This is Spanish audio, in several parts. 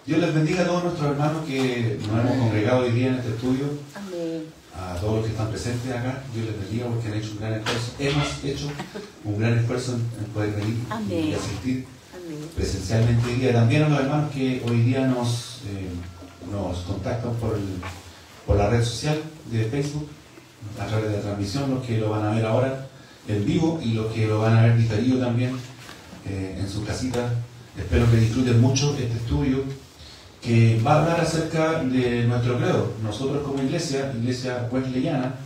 Dios les bendiga a todos nuestros hermanos que nos hemos congregado hoy día en este estudio. Amén. A todos los que están presentes acá, Dios les bendiga porque han hecho un gran esfuerzo. Hemos hecho un gran esfuerzo en poder venir y asistir presencialmente hoy día. También a los hermanos que hoy día nos contactan por la red social de Facebook, a través de la transmisión, los que lo van a ver ahora en vivo y los que lo van a ver diferido también en su casita. Espero que disfruten mucho este estudio que va a hablar acerca de nuestro credo. Nosotros como iglesia wesleyana,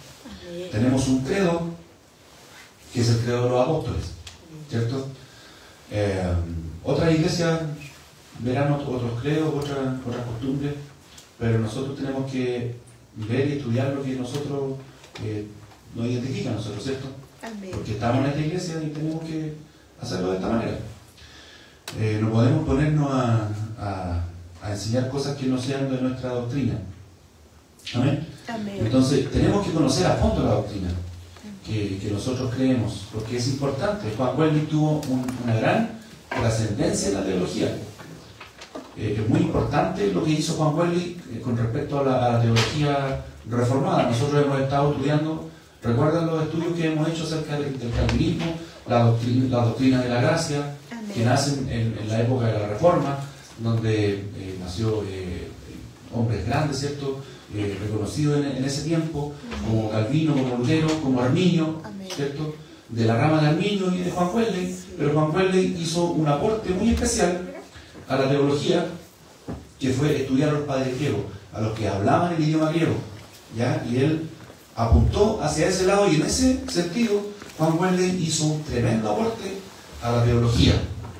tenemos un credo que es el credo de los apóstoles, ¿cierto? Otras iglesias verán otros credos, otras costumbres, pero nosotros tenemos que ver y estudiar lo que nosotros nos identifica a nosotros, ¿cierto? Porque estamos en esta iglesia y tenemos que hacerlo de esta manera. No podemos ponernos a enseñar cosas que no sean de nuestra doctrina. ¿Amén? Amén. Entonces, tenemos que conocer a fondo la doctrina que nosotros creemos, porque es importante. Juan Wesley tuvo una gran trascendencia en la teología. Es muy importante lo que hizo Juan Wesley con respecto a la teología reformada. Nosotros hemos estado estudiando, recuerdan los estudios que hemos hecho acerca del calvinismo, la doctrina de la gracia, que nacen en la época de la Reforma, donde nació hombres grandes, ¿cierto? Reconocidos en ese tiempo, como Calvino, como Lutero, como Arminio, ¿cierto? De la rama de Arminio y de Juan Wesley, pero Juan Wesley hizo un aporte muy especial a la teología, que fue estudiar a los padres griegos, a los que hablaban el idioma griego, ¿ya? Y él apuntó hacia ese lado, y en ese sentido Juan Wesley hizo un tremendo aporte a la teología.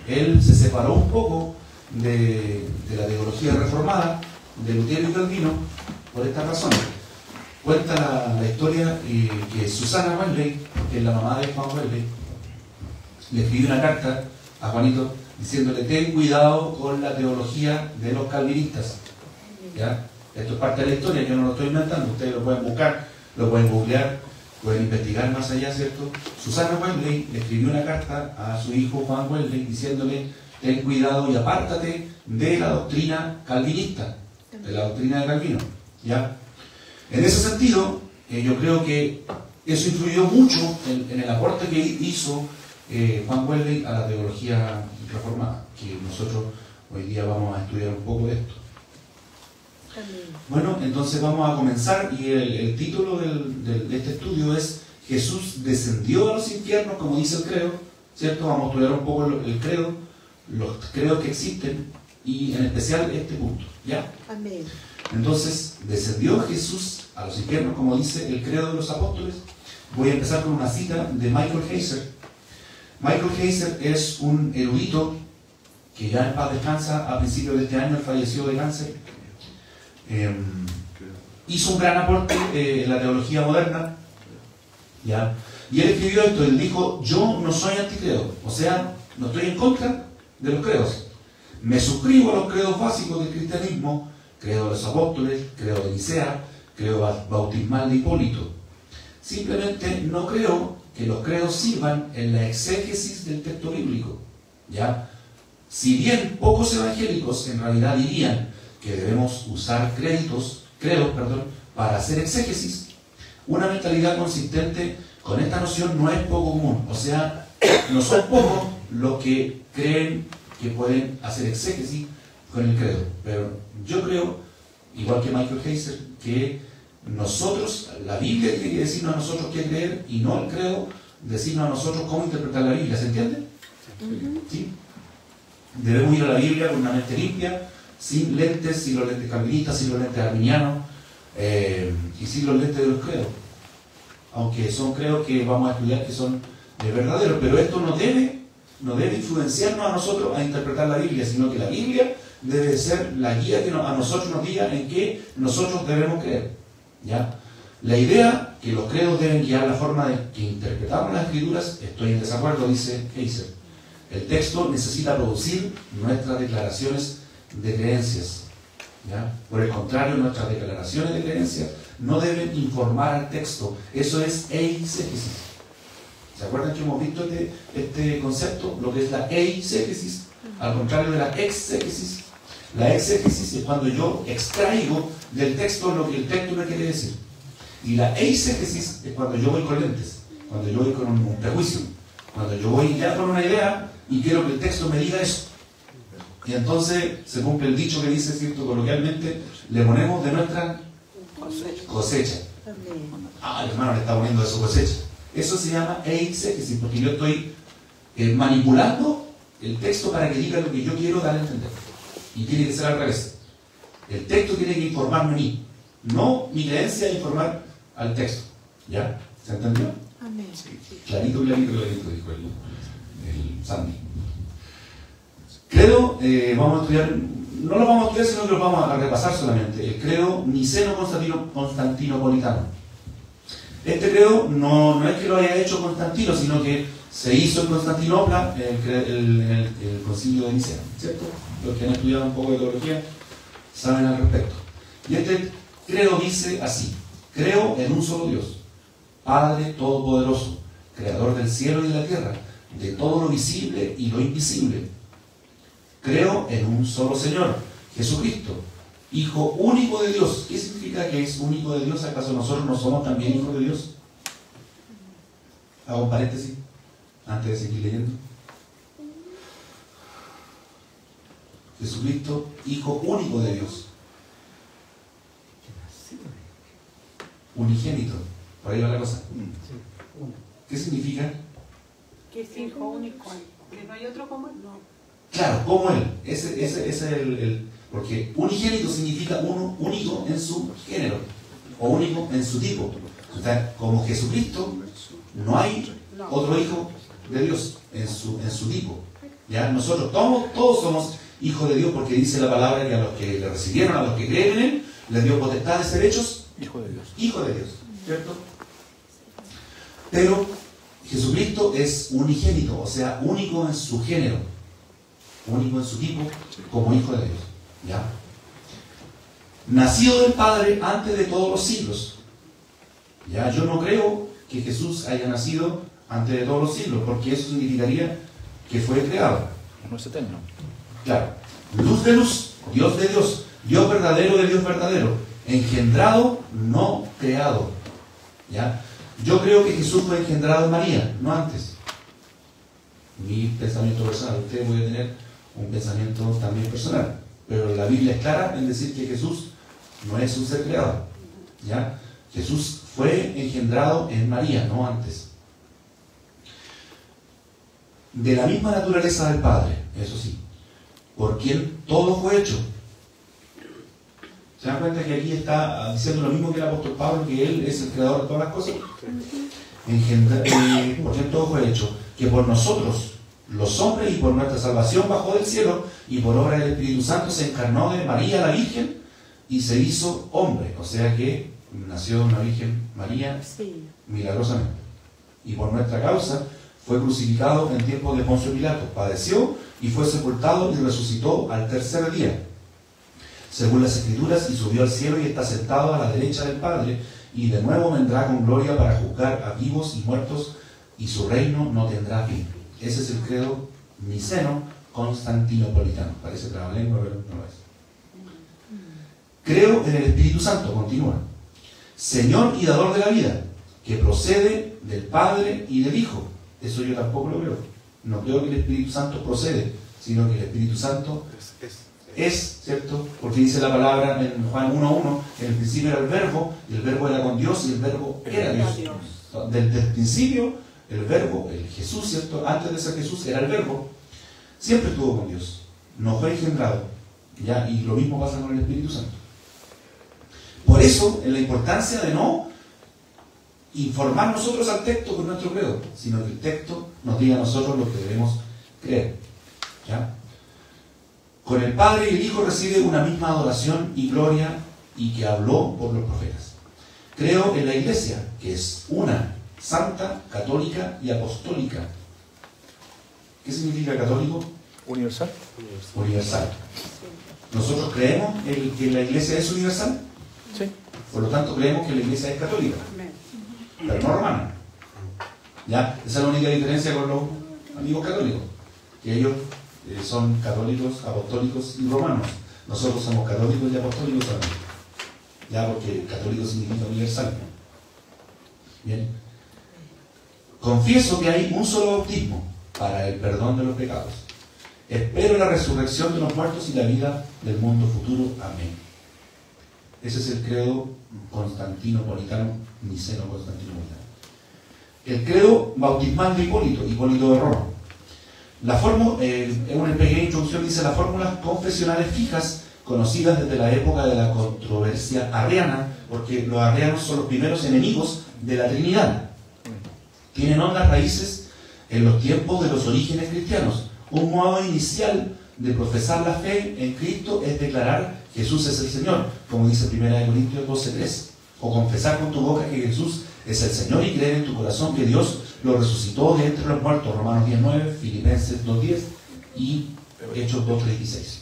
Él se separó un poco de la teología reformada, de Lutero y Calvino, por esta razón. Cuenta la historia que Susana Wesley, que es la mamá de Juan Wesley, le escribió una carta a Juanito diciéndole: ten cuidado con la teología de los calvinistas. ¿Ya? Esto es parte de la historia, yo no lo estoy inventando, ustedes lo pueden buscar, lo pueden googlear, pueden investigar más allá, ¿cierto? Susana Wesley le escribió una carta a su hijo Juan Wesley diciéndole: ten cuidado y apártate de la doctrina calvinista, de la doctrina de Calvino, ¿ya? En ese sentido, yo creo que eso influyó mucho en el aporte que hizo Juan Wesley a la teología reformada, que nosotros hoy día vamos a estudiar un poco de esto. Bueno, entonces vamos a comenzar, y el título de este estudio es: Jesús descendió a los infiernos, como dice el credo, ¿cierto? Vamos a estudiar un poco el credo, los credos que existen, y en especial este punto, ¿ya? Amén. Entonces, descendió Jesús a los infiernos, como dice el credo de los apóstoles. Voy a empezar con una cita de Michael Heiser. Michael Heiser es un erudito que ya en paz descansa. A principios de este año él falleció de cáncer. Hizo un gran aporte en la teología moderna, ¿ya? Y él escribió esto. Él dijo: yo no soy anticredo, o sea, no estoy en contra de los credos. Me suscribo a los credos básicos del cristianismo: credo de los apóstoles, credo de Nicea, credo bautismal de Hipólito. Simplemente no creo que los credos sirvan en la exégesis del texto bíblico, ¿ya? Si bien pocos evangélicos en realidad dirían que debemos usar credos, para hacer exégesis, una mentalidad consistente con esta noción no es poco común. O sea, no son pocos los que creen que pueden hacer exégesis con el credo. Pero yo creo, igual que Michael Heiser, que nosotros, la Biblia tiene que decirnos a nosotros qué creer, y no el credo decirnos a nosotros cómo interpretar la Biblia. ¿Se entiende? ¿Sí? Debemos ir a la Biblia con una mente limpia, sin lentes, sin los lentes calvinistas, sin los lentes arminianos, y sin los lentes de los credos. Aunque son credos que vamos a estudiar que son verdaderos, pero esto no debe influenciarnos a nosotros a interpretar la Biblia, sino que la Biblia debe ser la guía que a nosotros nos diga en qué nosotros debemos creer, ¿ya? La idea que los credos deben guiar la forma de que interpretamos las Escrituras, estoy en desacuerdo, dice Heiser. El texto necesita producir nuestras declaraciones de creencias, ¿ya? Por el contrario, nuestras declaraciones de creencias no deben informar al texto. Eso es eisegesis. ¿Se acuerdan que hemos visto este concepto? Lo que es la eisegesis, al contrario de la exégesis. La exégesis es cuando yo extraigo del texto lo que el texto me quiere decir. Y la eisegesis es cuando yo voy con lentes, cuando yo voy con un prejuicio, cuando yo voy ya con una idea y quiero que el texto me diga eso. Y entonces se cumple el dicho que dice, ¿cierto? Coloquialmente, le ponemos de nuestra cosecha. Ah, el hermano le está poniendo de su cosecha. Eso se llama eisegesis, porque yo estoy manipulando el texto para que diga lo que yo quiero dar a entender. Y tiene que ser al revés. El texto tiene que informarme a mí, no mi creencia informar al texto. ¿Ya? ¿Se entendió? Amén. Sí. Clarito, clarito, clarito, dijo el Sandy. Credo, vamos a estudiar, no lo vamos a estudiar, sino que lo vamos a repasar solamente. El credo niceno-constantinopolitano. Este credo no es que lo haya hecho Constantino, sino que se hizo en Constantinopla en el concilio de Nicea, ¿cierto? Los que han estudiado un poco de teología saben al respecto. Y este credo dice así: creo en un solo Dios, Padre Todopoderoso, Creador del cielo y de la tierra, de todo lo visible y lo invisible. Creo en un solo Señor, Jesucristo, Hijo único de Dios. ¿Qué significa que es único de Dios? ¿Acaso nosotros no somos también hijos de Dios? Hago un paréntesis antes de seguir leyendo. Jesucristo, Hijo único de Dios. Unigénito. Por ahí va la cosa. ¿Qué significa? Que es hijo único. Que no hay otro como él. No. Claro, como Él. Ese es porque unigénito significa uno único en su género, o único en su tipo. O sea, como Jesucristo, no hay otro hijo de Dios en su tipo. ¿Ya? Nosotros todos somos hijos de Dios, porque dice la palabra que a los que le recibieron, a los que creen en Él, les dio potestad de ser hechos Hijo de Dios. Hijo de Dios, ¿cierto? Pero Jesucristo es unigénito, o sea, único en su género, único en su tipo, como Hijo de Dios. ¿Ya? Nacido del Padre antes de todos los siglos. ¿Ya? Yo no creo que Jesús haya nacido antes de todos los siglos, porque eso significaría que fue creado. No es eterno. Claro. Luz de luz, Dios de Dios, Dios verdadero de Dios verdadero, engendrado, no creado. ¿Ya? Yo creo que Jesús fue engendrado en María, no antes. Mi pensamiento personal, usted puede tener un pensamiento también personal, pero la Biblia es clara en decir que Jesús no es un ser creado. ¿Ya? Jesús fue engendrado en María, no antes. De la misma naturaleza del Padre, eso sí, por quien todo fue hecho. ¿Se dan cuenta que aquí está diciendo lo mismo que el apóstol Pablo, que Él es el creador de todas las cosas? Por quien todo fue hecho, que por nosotros, los hombres, y por nuestra salvación bajó del cielo, y por obra del Espíritu Santo se encarnó de María la Virgen, y se hizo hombre. O sea que nació una Virgen María milagrosamente. Y por nuestra causa fue crucificado en tiempo de Poncio Pilato, padeció y fue sepultado y resucitó al tercer día, según las Escrituras, y subió al cielo y está sentado a la derecha del Padre, y de nuevo vendrá con gloria para juzgar a vivos y muertos, y su reino no tendrá fin. Ese es el credo niceno-constantinopolitano. Parece trabalengua, pero no lo es. Creo en el Espíritu Santo, continúa, Señor y dador de la vida, que procede del Padre y del Hijo. Eso yo tampoco lo creo. No creo que el Espíritu Santo procede, sino que el Espíritu Santo es, ¿cierto? Porque dice la palabra en Juan 1:1, en el principio era el Verbo, y el Verbo era con Dios, y el Verbo era Dios. Desde el principio, el Verbo, el Jesús, ¿cierto? Antes de ser Jesús, era el Verbo. Siempre estuvo con Dios. No fue engendrado. ¿Ya? Y lo mismo pasa con el Espíritu Santo. Por eso, en la importancia de no informar nosotros al texto con nuestro credo, sino que el texto nos diga a nosotros lo que debemos creer. ¿Ya? Con el Padre y el Hijo recibe una misma adoración y gloria, y que habló por los profetas. Creo en la Iglesia, que es una, santa, católica y apostólica. ¿Qué significa católico? Universal. Universal. ¿Nosotros creemos que la Iglesia es universal? Sí. Por lo tanto, creemos que la Iglesia es católica, pero no romana. ¿Ya? Esa es la única diferencia con los amigos católicos, que ellos son católicos, apostólicos y romanos. Nosotros somos católicos y apostólicos también. Ya, porque católico significa universal. Bien. Confieso que hay un solo bautismo para el perdón de los pecados. Espero la resurrección de los muertos y la vida del mundo futuro. Amén. Ese es el credo constantinopolitano, niceno-constantinopolitano. El credo bautismal de Hipólito de Roma. En una pequeña introducción dice: las fórmulas confesionales fijas conocidas desde la época de la controversia arriana, porque los arrianos son los primeros enemigos de la Trinidad. Tienen hondas raíces en los tiempos de los orígenes cristianos. Un modo inicial de profesar la fe en Cristo es declarar Jesús es el Señor, como dice 1 Corintios 12:3, o confesar con tu boca que Jesús es el Señor y creer en tu corazón que Dios lo resucitó de entre los muertos, Romanos 10:9, Filipenses 2:10 y Hechos 2:36.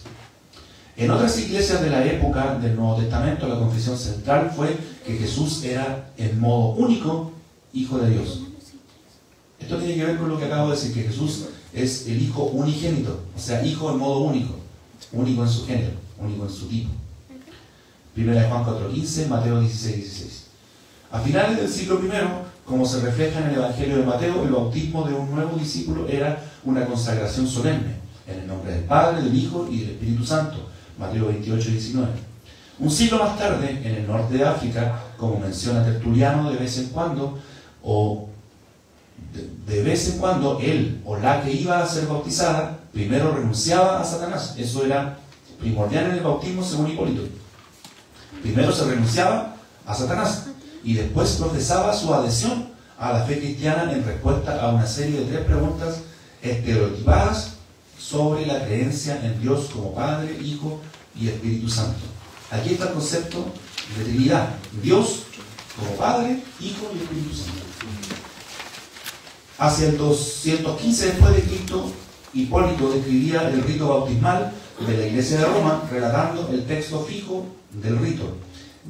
En otras iglesias de la época del Nuevo Testamento, la confesión central fue que Jesús era en modo único Hijo de Dios. Esto tiene que ver con lo que acabo de decir, que Jesús es el Hijo unigénito, o sea, Hijo en modo único, único en su género, único en su tipo. 1 Juan 4:15, Mateo 16:16. A finales del siglo I, como se refleja en el Evangelio de Mateo, el bautismo de un nuevo discípulo era una consagración solemne, en el nombre del Padre, del Hijo y del Espíritu Santo. Mateo 28:19. Un siglo más tarde, en el norte de África, como menciona Tertuliano, de vez en cuando, él o la que iba a ser bautizada, primero renunciaba a Satanás. Eso era primordial en el bautismo según Hipólito. Primero se renunciaba a Satanás y después profesaba su adhesión a la fe cristiana en respuesta a una serie de 3 preguntas estereotipadas sobre la creencia en Dios como Padre, Hijo y Espíritu Santo. Aquí está el concepto de Trinidad: Dios como Padre, Hijo y Espíritu Santo. Hacia el 215 después de Cristo, Hipólito describía el rito bautismal de la Iglesia de Roma, relatando el texto fijo del rito.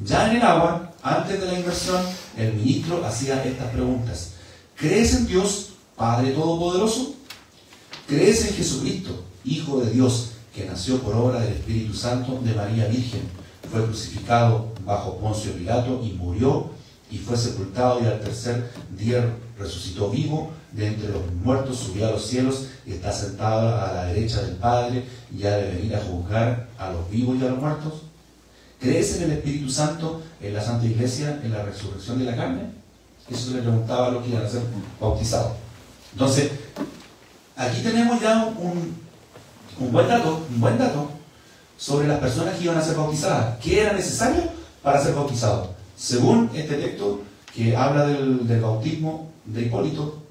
Ya en el agua, antes de la inmersión, el ministro hacía estas preguntas: ¿crees en Dios, Padre Todopoderoso? ¿Crees en Jesucristo, Hijo de Dios, que nació por obra del Espíritu Santo de María Virgen, fue crucificado bajo Poncio Pilato y murió, y fue sepultado, y al tercer día resucitó vivo de entre los muertos, subió a los cielos y está sentado a la derecha del Padre, y ha de venir a juzgar a los vivos y a los muertos? ¿Crees en el Espíritu Santo, en la Santa Iglesia, en la resurrección de la carne? Eso se le preguntaba a los que iban a ser bautizados. Entonces, aquí tenemos ya un buen dato sobre las personas que iban a ser bautizadas. ¿Qué era necesario para ser bautizados? Según este texto que habla del bautismo de Hipólito,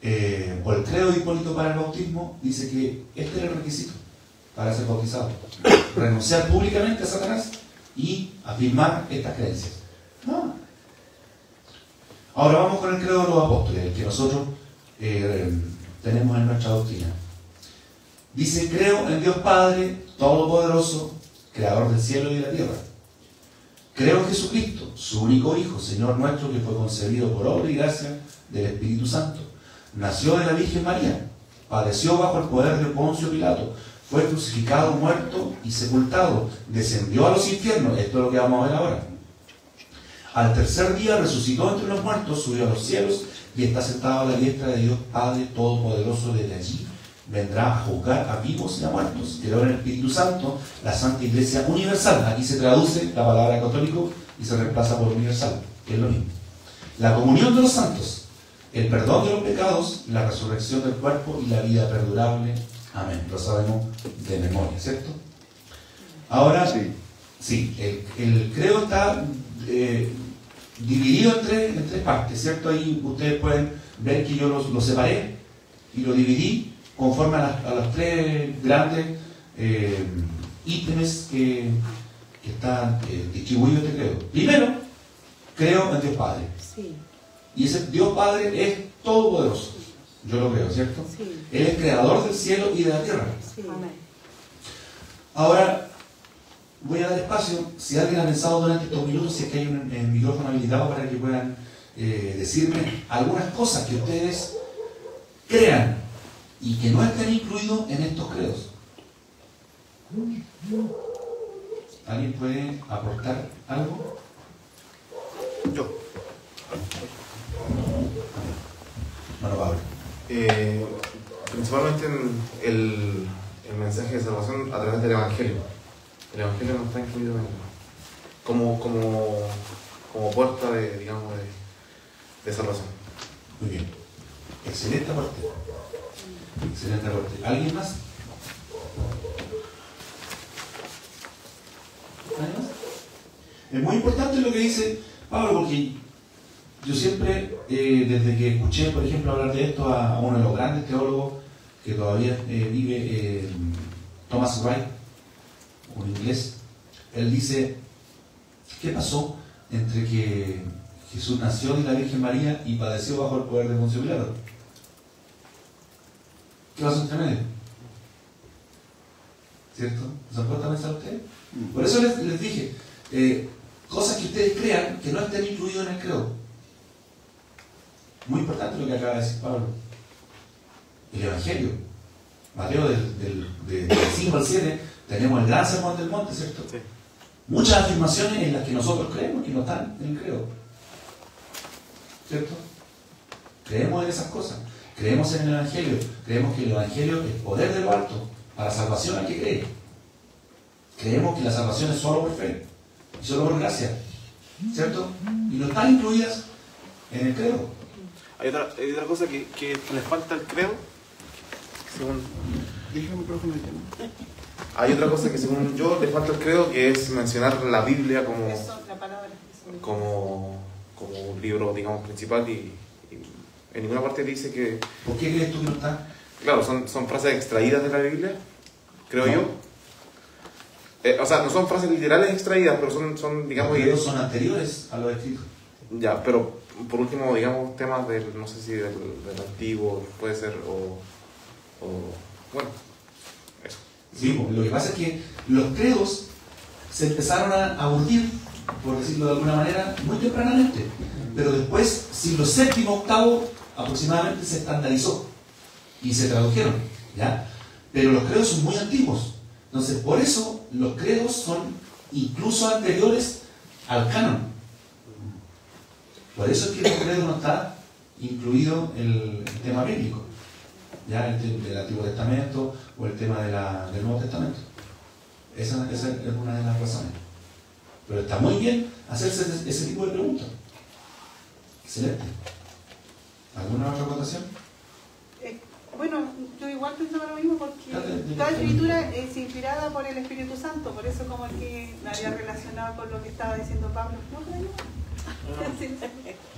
o el credo de Hipólito para el bautismo, dice que este era el requisito para ser bautizado: renunciar públicamente a Satanás y afirmar estas creencias. No. Ahora vamos con el credo de los apóstoles, el que nosotros tenemos en nuestra doctrina. Dice: creo en Dios Padre Todopoderoso, Creador del cielo y de la tierra. Creo en Jesucristo, su único Hijo, Señor nuestro, que fue concebido por obra y gracia del Espíritu Santo. Nació de la Virgen María, padeció bajo el poder de Poncio Pilato, fue crucificado, muerto y sepultado, descendió a los infiernos. Esto es lo que vamos a ver ahora. Al tercer día resucitó entre los muertos, subió a los cielos y está sentado a la diestra de Dios Padre Todopoderoso. Desde allí vendrá a juzgar a vivos y a muertos. Creo en el Espíritu Santo, la Santa Iglesia Universal. Aquí se traduce la palabra católico y se reemplaza por universal, que es lo mismo. La comunión de los santos, el perdón de los pecados, la resurrección del cuerpo y la vida perdurable. Amén. Lo sabemos de memoria, ¿cierto? Ahora, sí, el credo está dividido en tres partes, ¿cierto? Ahí ustedes pueden ver que yo lo separé y lo dividí conforme a las 3 grandes ítems que están distribuidos este credo. Primero, creo en Dios Padre. Sí. Y ese Dios Padre es todopoderoso. Yo lo creo, ¿cierto? Sí. Él es creador del cielo y de la tierra. Sí. Amén. Ahora, voy a dar espacio. Si alguien ha pensado durante estos minutos, si es que hay un micrófono habilitado para que puedan decirme algunas cosas que ustedes crean y que no estén incluidos en estos credos. ¿Alguien puede aportar algo? Yo. Bueno, Pablo. Principalmente en el mensaje de salvación a través del Evangelio. El Evangelio no está incluido como puerta de, digamos, de salvación. Muy bien. Excelente aporte. Excelente aporte. ¿Alguien más? ¿Alguien más? Es muy importante lo que dice Pablo, porque yo siempre, desde que escuché, por ejemplo, hablar de esto a uno de los grandes teólogos que todavía vive, Thomas Wright, un inglés, él dice, ¿qué pasó entre que Jesús nació de la Virgen María y padeció bajo el poder de Poncio Pilato? ¿Qué pasó entre medio? ¿Cierto? ¿Se han puesto a pensar ustedes? Por eso les dije, cosas que ustedes crean que no estén incluidas en el credo. Muy importante lo que acaba de decir Pablo. El Evangelio. Mateo del 5 al 7 tenemos el gran sermón del monte, ¿cierto? Sí. Muchas afirmaciones en las que nosotros creemos que no están en el credo. ¿Cierto? Creemos en esas cosas. Creemos en el Evangelio. Creemos que el Evangelio es poder de lo alto para salvación al que cree. Creemos que la salvación es solo por fe y solo por gracia. ¿Cierto? Y no están incluidas en el credo. Hay otra cosa que les falta al credo. Hay otra cosa que según yo le falta al credo, que es mencionar la Biblia como un libro, digamos, principal, y en ninguna parte dice que... ¿Por qué crees tú que no está? Claro, son frases extraídas de la Biblia, creo yo. O sea, no son frases literales extraídas, pero son digamos... Los credos son anteriores a los escritos. Ya, pero por último, digamos, temas del, no sé si del antiguo, puede ser, bueno, eso. Sí, lo que pasa es que los credos se empezaron a urdir, por decirlo de alguna manera, muy tempranamente. Pero después, siglo VII, VIII, aproximadamente se estandarizó y se tradujeron, ¿ya? Pero los credos son muy antiguos. Entonces, por eso los credos son incluso anteriores al canon. Por eso es que el credo no está incluido el tema bíblico, ya el del Antiguo Testamento o el tema del Nuevo Testamento. Esa es una de las razones. Pero está muy bien hacerse ese tipo de preguntas. Excelente. ¿Alguna otra acotación? Bueno, yo igual pensaba lo mismo porque toda escritura es inspirada por el Espíritu Santo, por eso como que la había relacionado con lo que estaba diciendo Pablo. ¿No creo?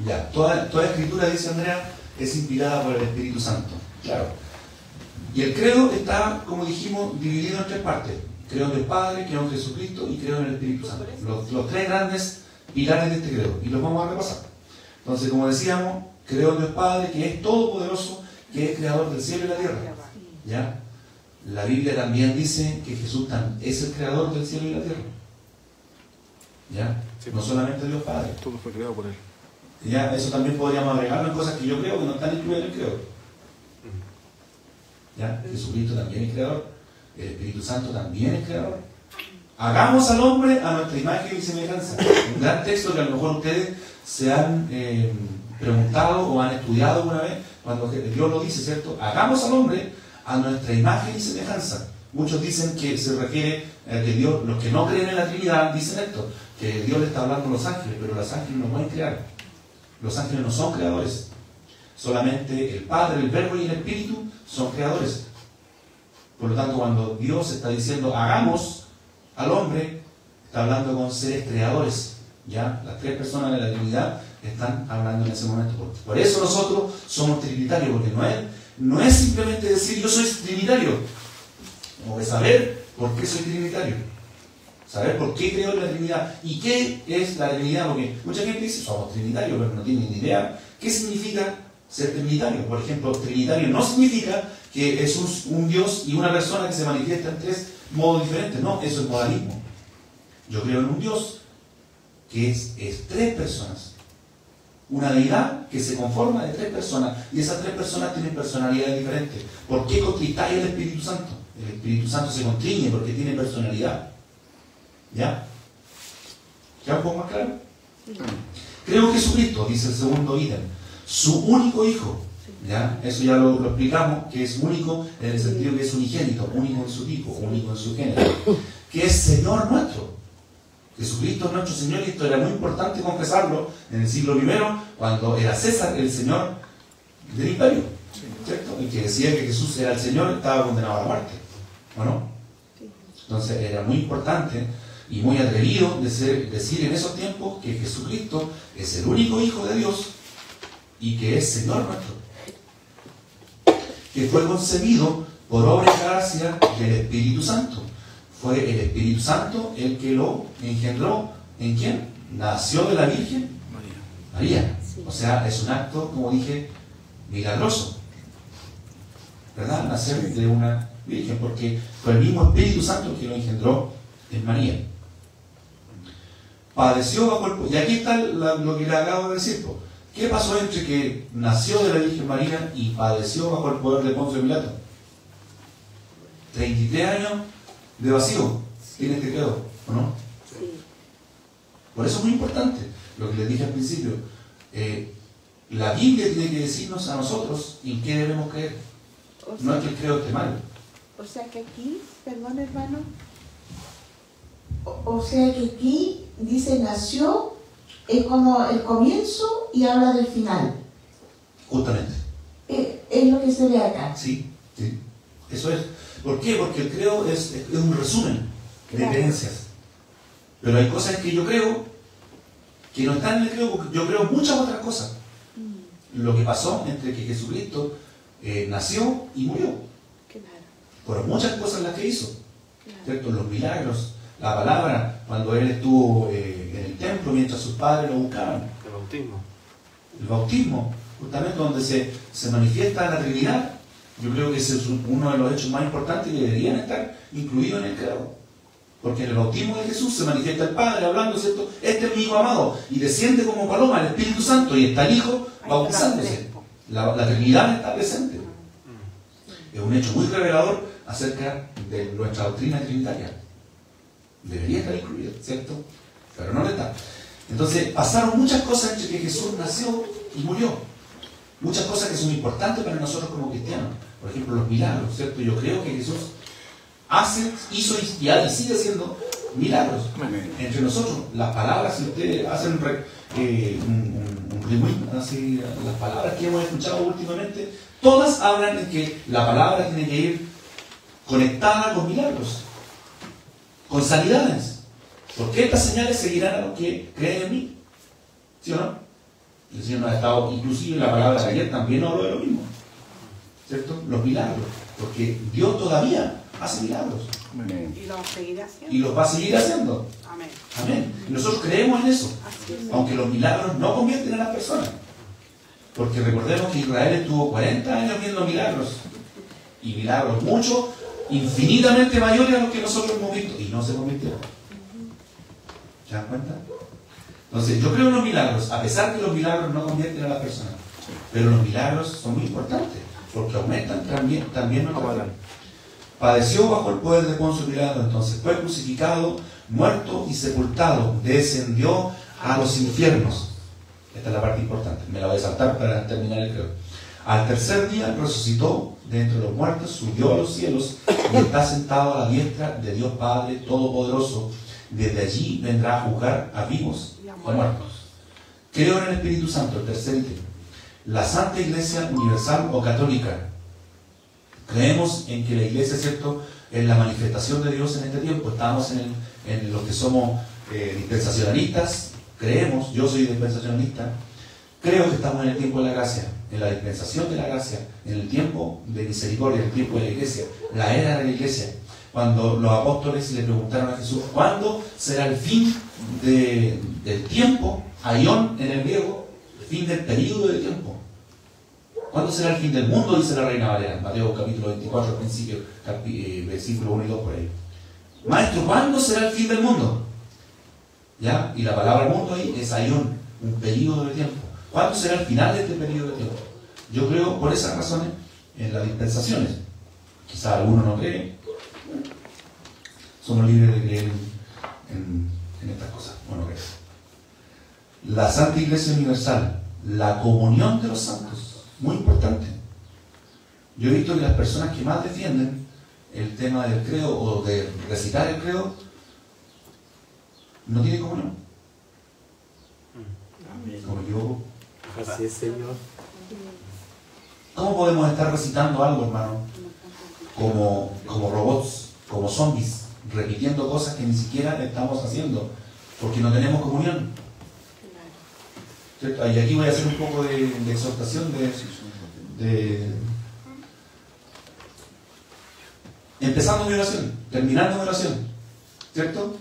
Ya, toda escritura, dice Andrea, es inspirada por el Espíritu Santo. Claro. Y el credo está, como dijimos, dividido en tres partes. Creo en el Padre, creo en Jesucristo y creo en el Espíritu Santo. Los tres grandes pilares de este credo. Y los vamos a repasar. Entonces, como decíamos, creo en el Padre, que es todopoderoso, que es creador del cielo y la tierra. ¿Ya? La Biblia también dice que Jesús es el creador del cielo y la tierra. ¿Ya? Sí. No solamente Dios Padre. Todo fue creado por Él. Ya, eso también podríamos agregarlo en cosas que yo creo que no están incluidas en el credo. ¿Ya? Jesucristo también es creador. El Espíritu Santo también es creador. Hagamos al hombre a nuestra imagen y semejanza. Un gran texto que a lo mejor ustedes se han preguntado o han estudiado alguna vez cuando Dios lo dice, ¿cierto? Hagamos al hombre a nuestra imagen y semejanza. Muchos dicen que se refiere a que Dios, los que no creen en la Trinidad, dicen esto, que Dios le está hablando a los ángeles, pero los ángeles no pueden crear. Los ángeles no son creadores. Solamente el Padre, el Verbo y el Espíritu son creadores. Por lo tanto, cuando Dios está diciendo hagamos al hombre, está hablando con seres creadores. ¿Ya? Las tres personas de la Trinidad están hablando en ese momento. Por eso nosotros somos trinitarios, porque no es simplemente decir yo soy trinitario. Tengo que saber por qué soy trinitario. Saber por qué creo en la Trinidad. ¿Y qué es la Trinidad? Porque mucha gente dice somos trinitarios, pero no tienen ni idea qué significa ser trinitario. Por ejemplo, trinitario no significa que es un Dios y una persona que se manifiesta en tres modos diferentes. No, eso es modalismo. Yo creo en un Dios que es tres personas. Una deidad que se conforma de tres personas. Y esas tres personas tienen personalidades diferentes. ¿Por qué contristáis al Espíritu Santo? El Espíritu Santo se constriñe porque tiene personalidad. ¿Ya? ¿Ya un poco más claro? Creo que Jesucristo, dice el segundo ítem, su único hijo, ¿ya? Eso ya lo explicamos, que es único en el sentido que es unigénito, único en su tipo, único en su género, que es Señor nuestro. Jesucristo es nuestro Señor, y esto era muy importante confesarlo en el siglo I, cuando era César el Señor del imperio, ¿cierto? Y que decía que Jesús era el Señor, estaba condenado a la muerte, ¿o no? Entonces era muy importante y muy atrevido decir en esos tiempos que Jesucristo es el único Hijo de Dios y que es Señor nuestro, que fue concebido por obra y gracia del Espíritu Santo. Fue el Espíritu Santo el que lo engendró. ¿En quién? Nació de la Virgen María. O sea, es un acto, como dije, milagroso, ¿verdad? Nacer de una Virgen, porque fue el mismo Espíritu Santo el que lo engendró en María. Padeció bajo el... Y aquí está lo que le acabo de decir. ¿Qué pasó entre que nació de la Virgen María y padeció bajo el poder de Poncio Pilato? 33 años de vacío tiene este credo, ¿o no? Sí. Por eso es muy importante lo que les dije al principio. La Biblia tiene que decirnos a nosotros en qué debemos creer. O sea, no es que el credo esté mal. O sea que aquí, perdón hermano, o sea que aquí dice nació, es como el comienzo y habla del final. Justamente. Es lo que se ve acá. Sí, sí. Eso es. ¿Por qué? Porque el credo es un resumen de creencias. Pero hay cosas que yo creo que no están en el credo, porque yo creo muchas otras cosas. Lo que pasó entre que Jesucristo nació y murió. Por muchas cosas las que hizo. ¿Cierto? Los milagros, la palabra, cuando él estuvo en el templo mientras sus padres lo buscaban. El bautismo. El bautismo, justamente donde se manifiesta la Trinidad. Yo creo que ese es uno de los hechos más importantes que deberían estar incluidos en el credo. Porque en el bautismo de Jesús se manifiesta el Padre hablando, ¿cierto? Este es mi Hijo amado. Y desciende como paloma el Espíritu Santo y está el Hijo bautizándose. La Trinidad está presente. Es un hecho muy revelador acerca de nuestra doctrina trinitaria. Debería estar incluido, ¿cierto? Pero no lo está. Entonces, pasaron muchas cosas entre que Jesús nació y murió. Muchas cosas que son importantes para nosotros como cristianos. Por ejemplo, los milagros, ¿cierto? Yo creo que Jesús hizo y sigue haciendo milagros. Entre nosotros, las palabras, si ustedes hacen un rewind, así, las palabras que hemos escuchado últimamente, todas hablan de que la palabra tiene que ir conectada con milagros, con sanidades. Porque estas señales seguirán a los que creen en mí. ¿Sí o no? El Señor nos ha estado, inclusive en la palabra de ayer también habló de lo mismo, ¿cierto? Los milagros, porque Dios todavía hace milagros. Y los seguirá haciendo. Y los va a seguir haciendo. Amén. Amén. Y nosotros creemos en eso, aunque los milagros no convierten a las personas. Porque recordemos que Israel estuvo 40 años viendo milagros, y milagros muchos, infinitamente mayores a los que nosotros hemos visto, y no se convirtieron. ¿Se dan cuenta? Entonces, yo creo en los milagros, a pesar que los milagros no convierten a las personas. Pero los milagros son muy importantes, porque aumentan también nuestra fe. Padeció bajo el poder de Poncio Pilato, entonces fue crucificado, muerto y sepultado, descendió a los infiernos. Esta es la parte importante, me la voy a saltar para terminar el credo. Al tercer día resucitó de entre los muertos, subió a los cielos y está sentado a la diestra de Dios Padre Todopoderoso. Desde allí vendrá a juzgar a vivos y a muertos. Creo en el Espíritu Santo, el tercer ítem. La Santa Iglesia Universal o Católica. Creemos en que la Iglesia, ¿cierto?, es la manifestación de Dios en este tiempo. Estamos en los que somos dispensacionalistas. Creemos, yo soy dispensacionalista. Creo que estamos en el tiempo de la gracia, en la dispensación de la gracia, en el tiempo de misericordia, en el tiempo de la Iglesia, la era de la Iglesia. Cuando los apóstoles le preguntaron a Jesús, ¿cuándo será el fin del tiempo? Aión en el griego, el fin del período de tiempo. ¿Cuándo será el fin del mundo? Dice la Reina Valera, Mateo capítulo 24, al principio, versículo 1 y 2 por ahí. Maestro, ¿cuándo será el fin del mundo? ¿Ya? Y la palabra mundo ahí es aión, un período de tiempo. ¿Cuándo será el final de este período de tiempo? Yo creo, por esas razones, en las dispensaciones. Quizás algunos no creen. Somos libres de creer estas cosas, ¿o no crees? La Santa Iglesia Universal, la comunión de los santos, muy importante. Yo he visto que las personas que más defienden el tema del credo o de recitar el credo no tienen comunión. ¿Cómo me equivoco? Así es, Señor. ¿Cómo podemos estar recitando algo, hermano? Como robots, como zombies, repitiendo cosas que ni siquiera estamos haciendo, porque no tenemos comunión. ¿Cierto? Y aquí voy a hacer un poco de exhortación, empezando mi oración, terminando mi oración, ¿cierto?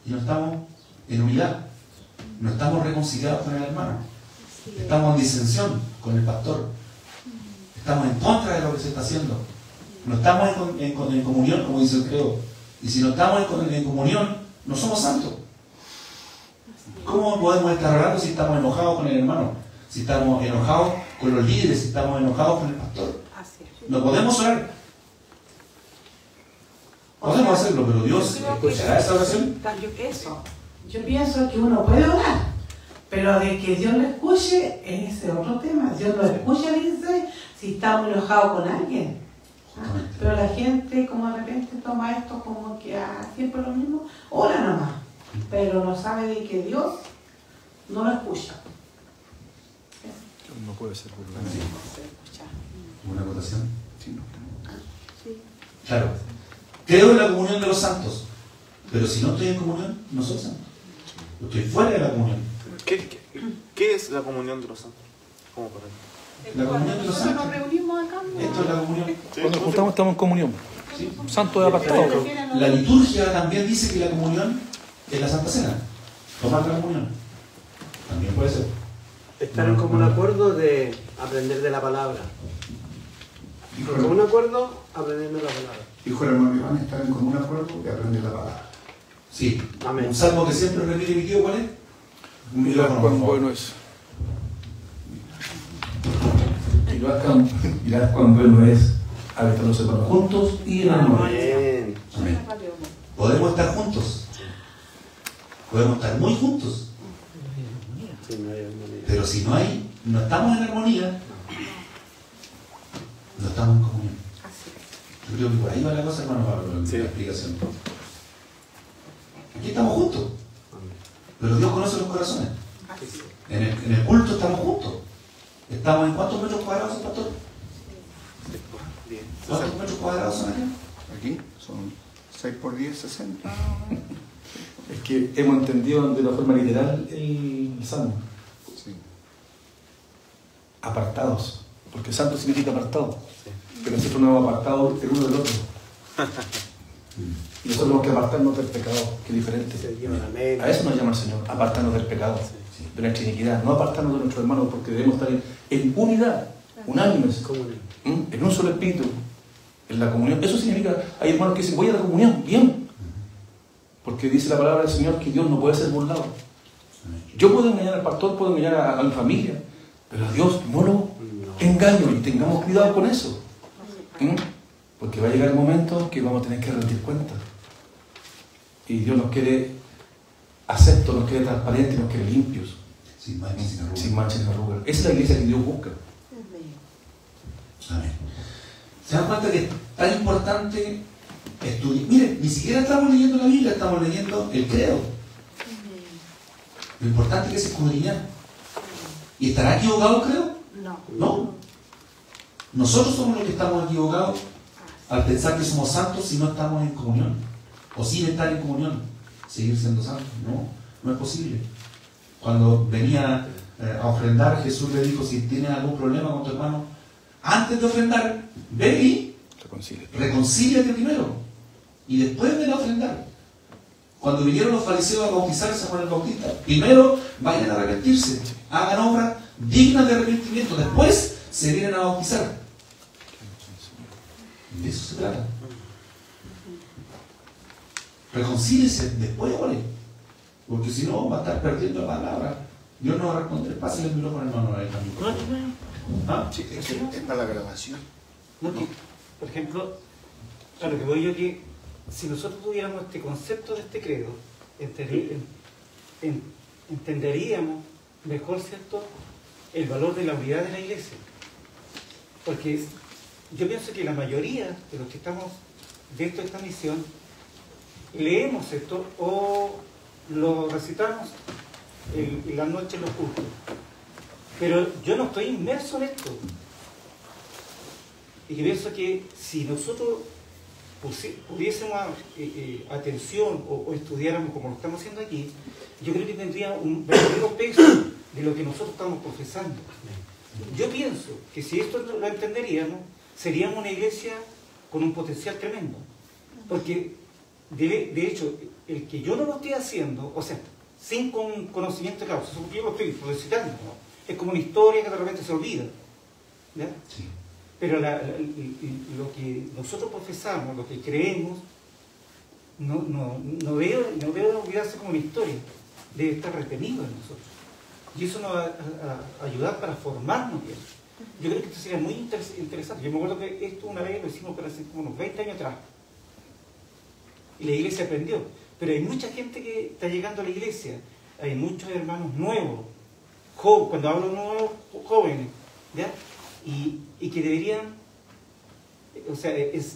Y no estamos en unidad, no estamos reconciliados con el hermano, estamos en disensión con el pastor, estamos en contra de lo que se está haciendo, no estamos en comunión, como dice el credo, y si no estamos en comunión, no somos santos. ¿Cómo podemos estar orando si estamos enojados con el hermano? Si estamos enojados con los líderes, si estamos enojados con el pastor. No podemos orar. Podemos hacerlo, pero Dios escuchará esa oración. Yo pienso que uno puede orar, pero de que Dios lo escuche es ese otro tema. Dios lo escucha, dice, si estamos enojados con alguien. Pero la gente como de repente toma esto como que siempre lo mismo, ora nomás, pero no sabe de que Dios no lo escucha. No puede ser burlado. ¿Una acotación? Sí, no. Claro. Creo en la comunión de los santos, pero si no estoy en comunión, no soy santo. Estoy fuera de la comunión. ¿Qué es la comunión de los santos? ¿Cómo para La comunión de los Nosotros santos. nos reunimos acá. Esto es la comunión. Cuando nos juntamos estamos en comunión. ¿Sí? Santo es apartado. La liturgia también dice que la comunión es la Santa Cena. Tomar la comunión. También puede ser. Estar en común acuerdo de aprender de la palabra. En común acuerdo, aprendiendo la palabra. Dijo el hermano Iván, estar en común acuerdo y aprender la palabra. Sí. Amén. Un salmo que siempre repite mi tío, ¿cuál es? Un Mirad micrófono, cuán por favor. bueno es. Mirad cuán bueno es habitar los hermanos juntos y en amor. Amén. Amén. Podemos estar juntos. Podemos estar muy juntos. Sí, no hay armonía. Pero si no estamos en armonía, no estamos en comunión. Yo creo que por ahí va la cosa, hermano Pablo, Sí. la explicación. Aquí estamos juntos, pero Dios conoce los corazones. En el culto estamos juntos. ¿Estamos en cuántos metros cuadrados, pastor? ¿Cuántos metros cuadrados son aquí? Aquí son 6 por 10, 60. Es que hemos entendido de una forma literal el salmo. Sí. Apartados. Porque santo significa apartado. Pero nosotros nos hemos apartado el uno del otro. Y nosotros tenemos que apartarnos del pecado, que es diferente. Se llevan amén. A eso nos llama el Señor, apartarnos del pecado, de nuestra iniquidad, no apartarnos de nuestros hermanos, porque debemos estar en unidad, unánimes, Comunión. en un solo espíritu, en la comunión. Eso significa, hay hermanos que dicen, voy a la comunión, bien, porque dice la palabra del Señor que Dios no puede ser burlado. Yo puedo engañar al pastor, puedo engañar a mi familia, pero a Dios no lo engaño, y tengamos cuidado con eso. Porque va a llegar el momento que vamos a tener que rendir cuenta. Y Dios nos quiere aceptos, nos quiere transparentes, nos quiere limpios. Sin mancha y sin arruga. Sin mancha y sin arruga. Esa es la iglesia que Dios busca. Amén. ¿Se dan cuenta que es tan importante estudiar? Miren, ni siquiera estamos leyendo la Biblia, estamos leyendo el credo. Lo importante es que se escudriñar. ¿Y estará equivocado el credo? No. Nosotros somos los que estamos equivocados al pensar que somos santos si no estamos en comunión. O sin estar en comunión, seguir siendo santos. No es posible. Cuando venía a ofrendar, Jesús le dijo, si tienes algún problema con tu hermano, antes de ofrendar, ve y reconcíliate primero. Y después ven a ofrendar. Cuando vinieron los fariseos a bautizarse con el Bautista, primero vayan a arrepentirse, hagan obras dignas de arrepentimiento, después se vienen a bautizar. De eso se trata. Reconcíliese, después ore. Porque si no, va a estar perdiendo la palabra. Dios no va a responder. Pásenle el micrófono, hermano. ¿Ah? Sí, es para la grabación. No, por ejemplo, a lo que voy yo que si nosotros tuviéramos este concepto de este credo, entenderíamos mejor, ¿cierto?, el valor de la unidad de la iglesia. Porque yo pienso que la mayoría de los que estamos dentro de esta misión leemos esto o lo recitamos en la noche en los cultos. Pero yo no estoy inmerso en esto. Y pienso que si nosotros pudiésemos atención o estudiáramos como lo estamos haciendo aquí, yo creo que tendría un verdadero peso de lo que nosotros estamos profesando. Yo pienso que si esto lo entenderíamos, seríamos una iglesia con un potencial tremendo. Porque, de hecho, el que yo no lo esté haciendo, o sea, sin conocimiento de causa, porque yo lo estoy recitando, ¿no? Es como una historia que de repente se olvida, ¿ya? Sí. Pero lo que nosotros profesamos, lo que creemos, no veo olvidarse como una historia, debe estar retenido en nosotros. Y eso nos va a ayudar para formarnos bien. Yo creo que esto sería muy interesante. Yo me acuerdo que esto una vez lo hicimos hace como unos 20 años atrás. Y la iglesia aprendió. Pero hay mucha gente que está llegando a la iglesia. Hay muchos hermanos nuevos, cuando hablo de nuevos, jóvenes, ¿ya? Y que deberían, o sea,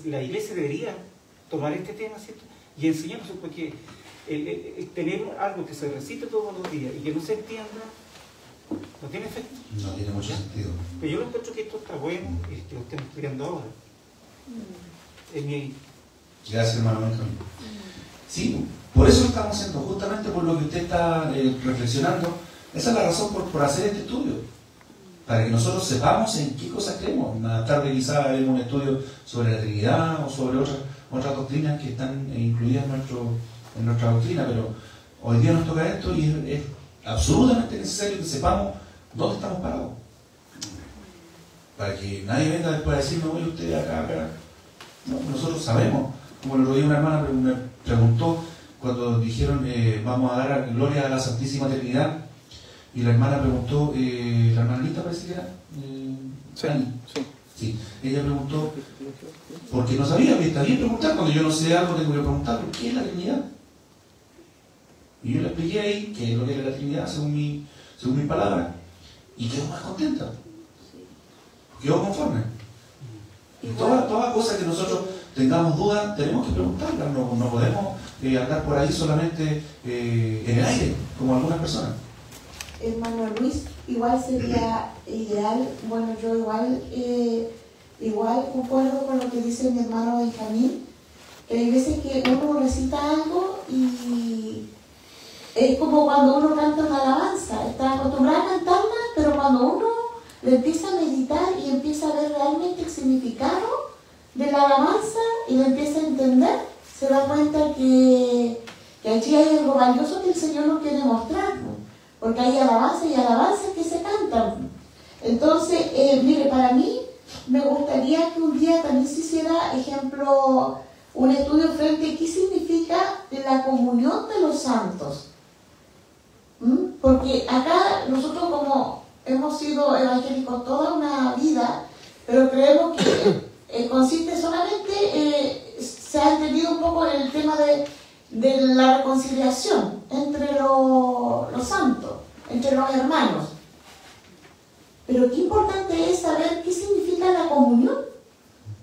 la iglesia debería tomar este tema, ¿cierto?, y enseñarnos, porque el tener algo que se recite todos los días y que no se entienda, no tiene efecto. No tiene mucho sentido. Pero yo lo encuentro que esto está bueno y que lo estemos estudiando ahora. Gracias, hermano Benjamín. Sí, por eso lo estamos haciendo, justamente por lo que usted está reflexionando. Esa es la razón por hacer este estudio, para que nosotros sepamos en qué cosas creemos. Más tarde quizás haremos un estudio sobre la Trinidad o sobre otras doctrinas que están incluidas en nuestra doctrina, pero hoy día nos toca esto y es absolutamente necesario que sepamos dónde estamos parados, para que nadie venga después a decirme, oye, usted acá. No, nosotros sabemos. Como el otro día una hermana me preguntó cuando dijeron vamos a dar gloria a la Santísima Trinidad, y la hermana preguntó, la hermana Lita parece que era, sí, ella preguntó, porque no sabía, está bien preguntar, cuando yo no sé algo tengo que preguntar, ¿por qué es la Trinidad? Y yo le expliqué ahí qué es lo que es la Trinidad según mi palabra, y quedó más contenta, quedó conforme. Todas cosas que nosotros tengamos dudas, tenemos que preguntarlas, no podemos andar por ahí solamente en el aire, como algunas personas. Hermano Luis, igual sería ideal, bueno, yo igual concuerdo con lo que dice mi hermano Benjamín, que hay veces que uno recita algo y es como cuando uno canta una alabanza, está acostumbrado a cantarla, pero cuando uno le empieza a meditar y empieza a ver realmente el significado de la alabanza y lo empieza a entender, se da cuenta que allí hay algo valioso que el Señor nos quiere mostrar, ¿no? Porque hay alabanzas y alabanzas que se cantan. Entonces, mire, para mí me gustaría que un día también se hiciera, ejemplo, un estudio frente a qué significa la comunión de los santos. Porque acá nosotros como hemos sido evangélicos toda una vida, pero creemos que consiste solamente, se ha entendido un poco el tema de la reconciliación entre los santos, entre los hermanos. Pero qué importante es saber qué significa la comunión,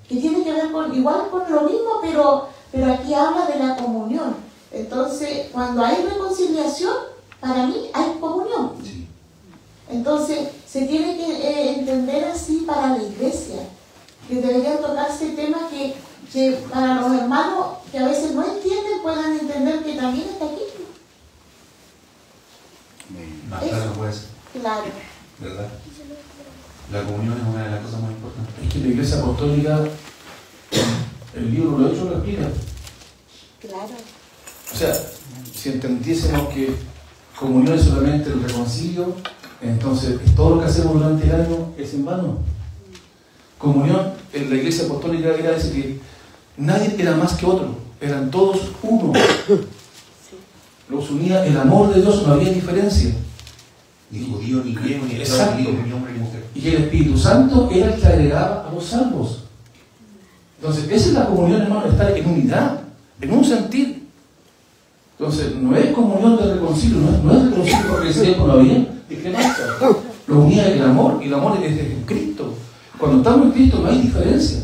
que tiene que ver igual con lo mismo, pero aquí habla de la comunión. Entonces, cuando hay reconciliación, para mí hay comunión. Entonces, se tiene que entender así para la iglesia, que debería tocarse temas que para los hermanos que a veces no entienden puedan entender que también está aquí. Más claro puede ser. Claro. ¿Verdad? La comunión es una de las cosas más importantes. Es que la Iglesia Apostólica, el libro lo hecho lo explica. Claro. O sea, si entendiésemos que comunión es solamente el reconcilio, entonces todo lo que hacemos durante el año es en vano. Comunión en la Iglesia Apostólica era decir que nadie era más que otro, eran todos uno. Los unía el amor de Dios, no había diferencia. Ni judío, ni griego, ni exacto, ni hombre, ni mujer. Y el Espíritu Santo era el que agregaba a los salvos. Entonces, esa es la comunión, hermano, estar en unidad, en un sentir. Entonces, no es comunión de reconcilio, no es reconcilio porque ese tiempo no había discrepancia. Lo unía el amor, y el amor es de Cristo. Cuando estamos en Cristo no hay diferencia.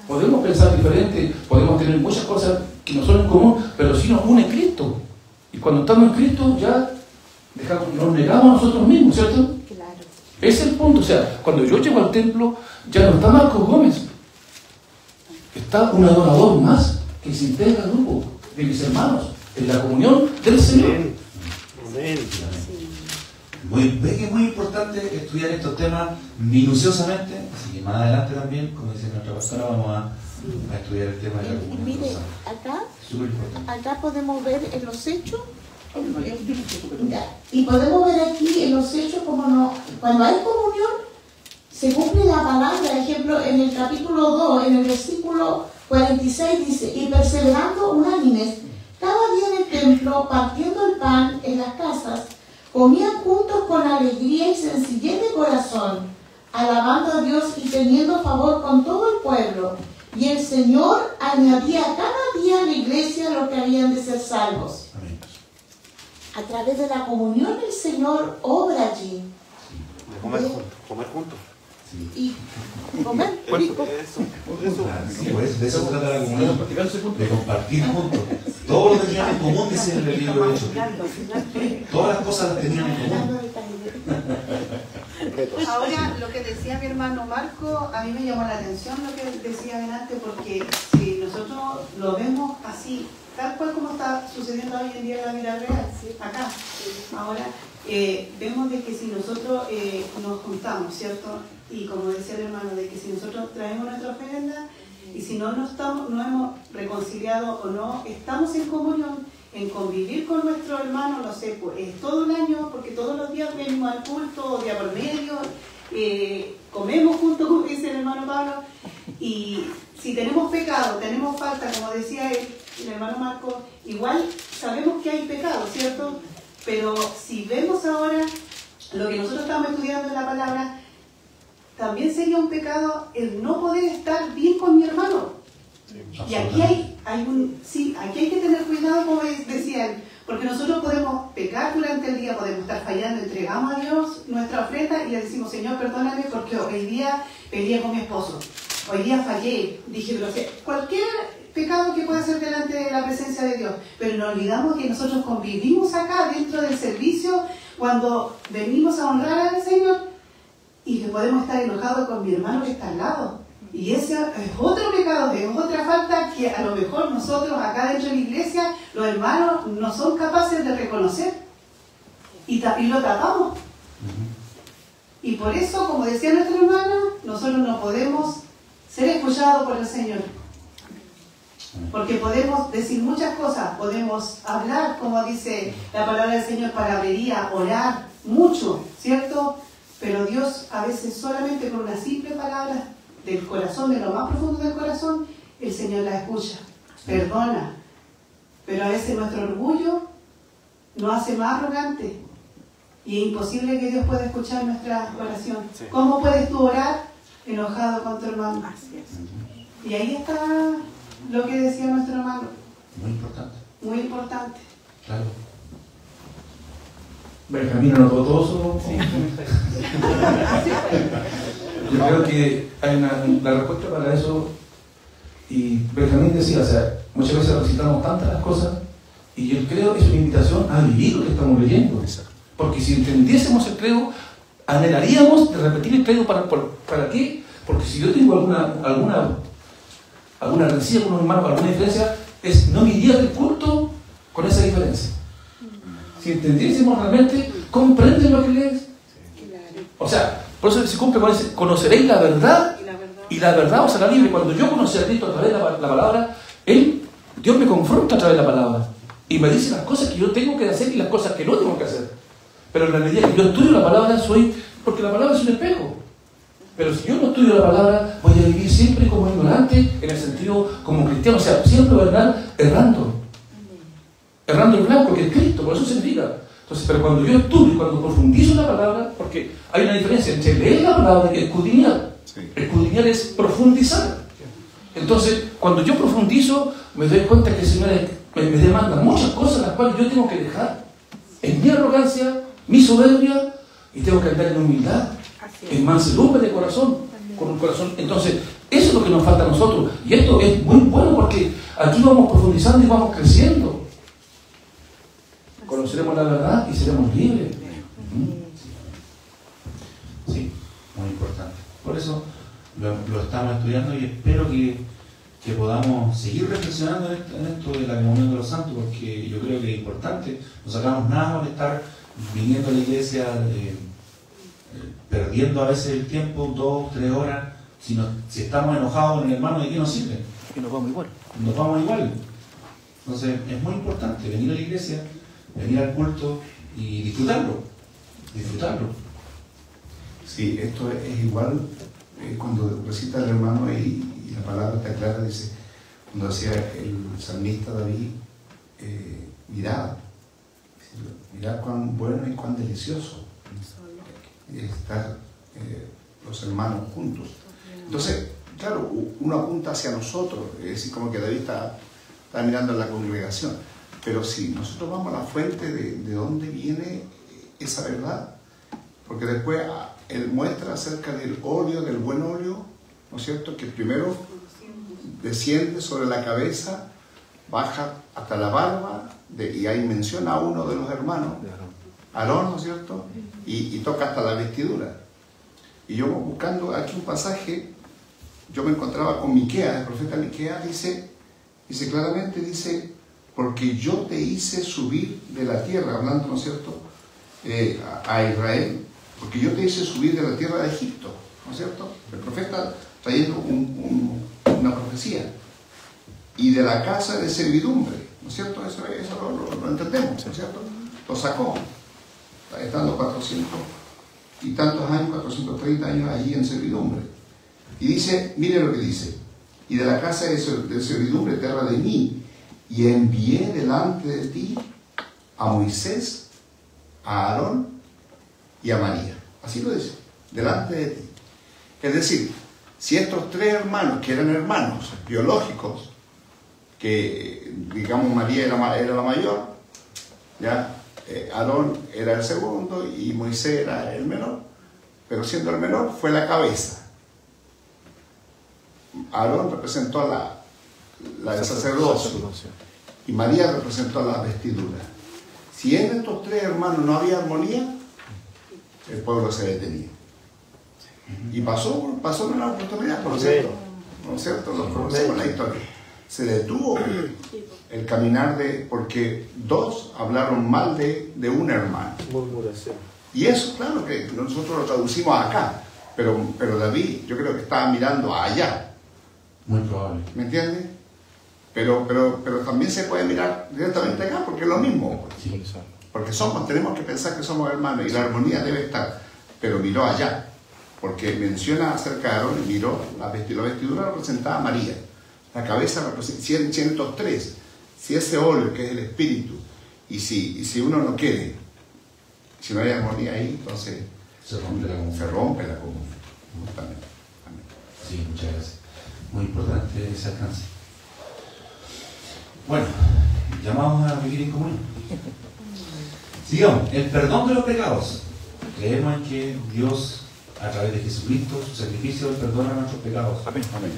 Podemos pensar diferente, podemos tener muchas cosas que no son en común, pero sí nos une Cristo. Y cuando estamos en Cristo ya nos negamos a nosotros mismos, ¿cierto? Claro. Ese es el punto. O sea, cuando yo llego al templo, ya no está Marcos Gómez. Está un adorador más que se integra al grupo de mis hermanos en la comunión del Señor. Amén. Es muy importante estudiar estos temas minuciosamente, así que más adelante también, como dice nuestra pastora, vamos a estudiar el tema de la Y comunión. mire, acá, Súper importante. acá podemos ver en los hechos, y podemos ver aquí en los hechos como no, cuando hay comunión, se cumple la palabra. Por ejemplo, en el capítulo 2, en el versículo 46 dice: y perseverando unánimes cada día en el templo, partiendo el pan en las casas, comían juntos con alegría y sencillez de corazón, alabando a Dios y teniendo favor con todo el pueblo. Y el Señor añadía cada día a la iglesia los que habían de ser salvos. Amén. A través de la comunión el Señor obra allí. De comer juntos. Sí. Y comer rico. Sí, pues, de eso se trata la comunión, de compartir juntos. Todo lo que tenían en común, dice en el libro de Hechos. Todas las cosas las tenían en común. Ahora, lo que decía mi hermano Marco, a mí me llamó la atención lo que decía delante, porque si nosotros lo vemos así, tal cual como está sucediendo hoy en día en la vida real, acá, ahora, vemos de que si nosotros nos juntamos, ¿cierto? Y como decía el hermano, de que si nosotros traemos nuestra ofrenda, y si no hemos reconciliado o no estamos en comunión, en convivir con nuestro hermano, no sé, pues todo el año, porque todos los días venimos al culto, día por medio, comemos juntos, como dice el hermano Pablo, y si tenemos pecado, tenemos falta, como decía el hermano Marco, igual sabemos que hay pecado, ¿cierto? Pero si vemos ahora lo que nosotros estamos estudiando en la palabra, también sería un pecado el no poder estar bien con mi hermano. Y aquí aquí hay que tener cuidado, como decía él, porque nosotros podemos pecar durante el día, podemos estar fallando, entregamos a Dios nuestra ofrenda y le decimos: Señor, perdóname porque hoy día peleé con mi esposo, hoy día fallé, dije grosería, cualquier pecado que pueda ser delante de la presencia de Dios. Pero no olvidamos que nosotros convivimos acá dentro del servicio cuando venimos a honrar al Señor, y que podemos estar enojados con mi hermano que está al lado. Y ese es otro pecado, es otra falta que a lo mejor nosotros acá dentro de la iglesia, los hermanos no son capaces de reconocer. Y lo tapamos. Y por eso, como decía nuestra hermana, nosotros no podemos ser escuchados por el Señor. Porque podemos decir muchas cosas, podemos hablar, como dice la palabra del Señor, palabrería, orar, mucho, ¿cierto? Pero Dios a veces solamente con una simple palabra del corazón, de lo más profundo del corazón, el Señor la escucha, perdona. Pero a veces nuestro orgullo nos hace más arrogantes y es imposible que Dios pueda escuchar nuestra oración. Sí. ¿Cómo puedes tú orar enojado con tu hermano? Así es. Y ahí está lo que decía nuestro hermano. Muy importante. Muy importante. Claro. Benjamín anotó todo eso. Sí. Yo creo que hay la respuesta para eso, y Benjamín decía, o sea, muchas veces recitamos tantas las cosas, y yo creo que es una invitación a vivir lo que estamos leyendo. Porque si entendiésemos el credo, anhelaríamos de repetir el credo. ¿Para qué? Porque si yo tengo alguna rencilla con un hermano, alguna diferencia, no me iría del culto con esa diferencia. Si entendiésemos realmente, comprenden lo que lees. O sea, por eso se cumple cuando dice: conoceréis la verdad, y la verdad os hará libre. Cuando yo conocí a Cristo a través de la palabra, Dios me confronta a través de la palabra y me dice las cosas que yo tengo que hacer y las cosas que no tengo que hacer. Pero en la medida que yo estudio la palabra, porque la palabra es un espejo. Pero si yo no estudio la palabra, voy a vivir siempre como ignorante, en el sentido como cristiano, o sea, siempre voy a estar errando el blanco, que es Cristo, por eso significa. Entonces, pero cuando yo estudio y cuando profundizo la palabra, porque hay una diferencia entre leer la palabra y escudriñar. Sí. Escudriñar es profundizar. Entonces, cuando yo profundizo, me doy cuenta que el Señor me demandan muchas cosas las cuales yo tengo que dejar en mi arrogancia, mi soberbia, y tengo que andar en humildad, en mansedumbre de corazón, con un corazón. Entonces, eso es lo que nos falta a nosotros. Y esto es muy bueno porque aquí vamos profundizando y vamos creciendo. Conoceremos la verdad y seremos libres. Sí, muy importante. Por eso lo estamos estudiando y espero que podamos seguir reflexionando en esto de la comunión de los santos, porque yo creo que es importante. No sacamos nada por estar viniendo a la iglesia, perdiendo a veces el tiempo, 2, 3 horas. Si estamos enojados con el hermano, ¿de qué nos sirve? Y nos vamos igual. Nos vamos igual. Entonces es muy importante venir a la iglesia, venir al culto y disfrutarlo. Disfrutarlo. Sí, esto es igual cuando recita el hermano y la palabra está clara, dice, cuando decía el salmista David, mirad cuán bueno y cuán delicioso estar los hermanos juntos. Entonces, claro, uno apunta hacia nosotros, es decir, como que David está mirando a la congregación, pero si nosotros vamos a la fuente de dónde viene esa verdad, porque después él muestra acerca del óleo, del buen óleo, ¿no es cierto?, que primero desciende sobre la cabeza, baja hasta la barba, y ahí menciona a uno de los hermanos, Aarón, ¿no es cierto?, y toca hasta la vestidura. Y yo buscando aquí un pasaje, yo me encontraba con Miqueas, el profeta Miqueas dice claramente, dice, porque yo te hice subir de la tierra, hablando, ¿no es cierto?, a Israel, porque yo te hice subir de la tierra de Egipto, ¿no es cierto? El profeta trayendo una profecía. Y de la casa de servidumbre, ¿no es cierto? Eso lo entendemos, ¿no es cierto? Lo sacó, estando 400 y tantos años, 430 años allí en servidumbre. Y dice, mire lo que dice, y de la casa de servidumbre, tierra de mí, y envié delante de ti a Moisés, a Aarón y a María. Así lo dice, delante de ti. Es decir, si estos 3 hermanos, que eran hermanos biológicos, que digamos María era la mayor, ya Aarón era el segundo y Moisés era el menor, pero siendo el menor fue la cabeza. Aarón representó a la sacerdocio y María representó a la vestidura. Si en estos 3 hermanos no había armonía, el pueblo se detenía. Y pasó una oportunidad, ¿no es cierto? ¿No es cierto? Lo conocemos la historia. Se detuvo el caminar porque 2 hablaron mal de un hermano. Y eso, claro, que nosotros lo traducimos acá, pero David, yo creo que estaba mirando allá. Muy probable. ¿Me entiendes? Pero también se puede mirar directamente acá, porque es lo mismo. Sí. Porque tenemos que pensar que somos hermanos y la armonía debe estar. Pero miró allá, porque menciona acerca de Aarón y miró la vestidura representaba a María. La cabeza representa, si en estos 3, si ese óleo que es el espíritu, y si uno no quiere, si no hay armonía ahí, entonces se rompe la comunión. Justamente. Amén. Sí, muchas gracias. Muy importante ese alcance. Bueno, llamamos a vivir en comunión. Sigamos, el perdón de los pecados. Creemos en que Dios, a través de Jesucristo, su sacrificio, perdona nuestros pecados. Amén. Amén.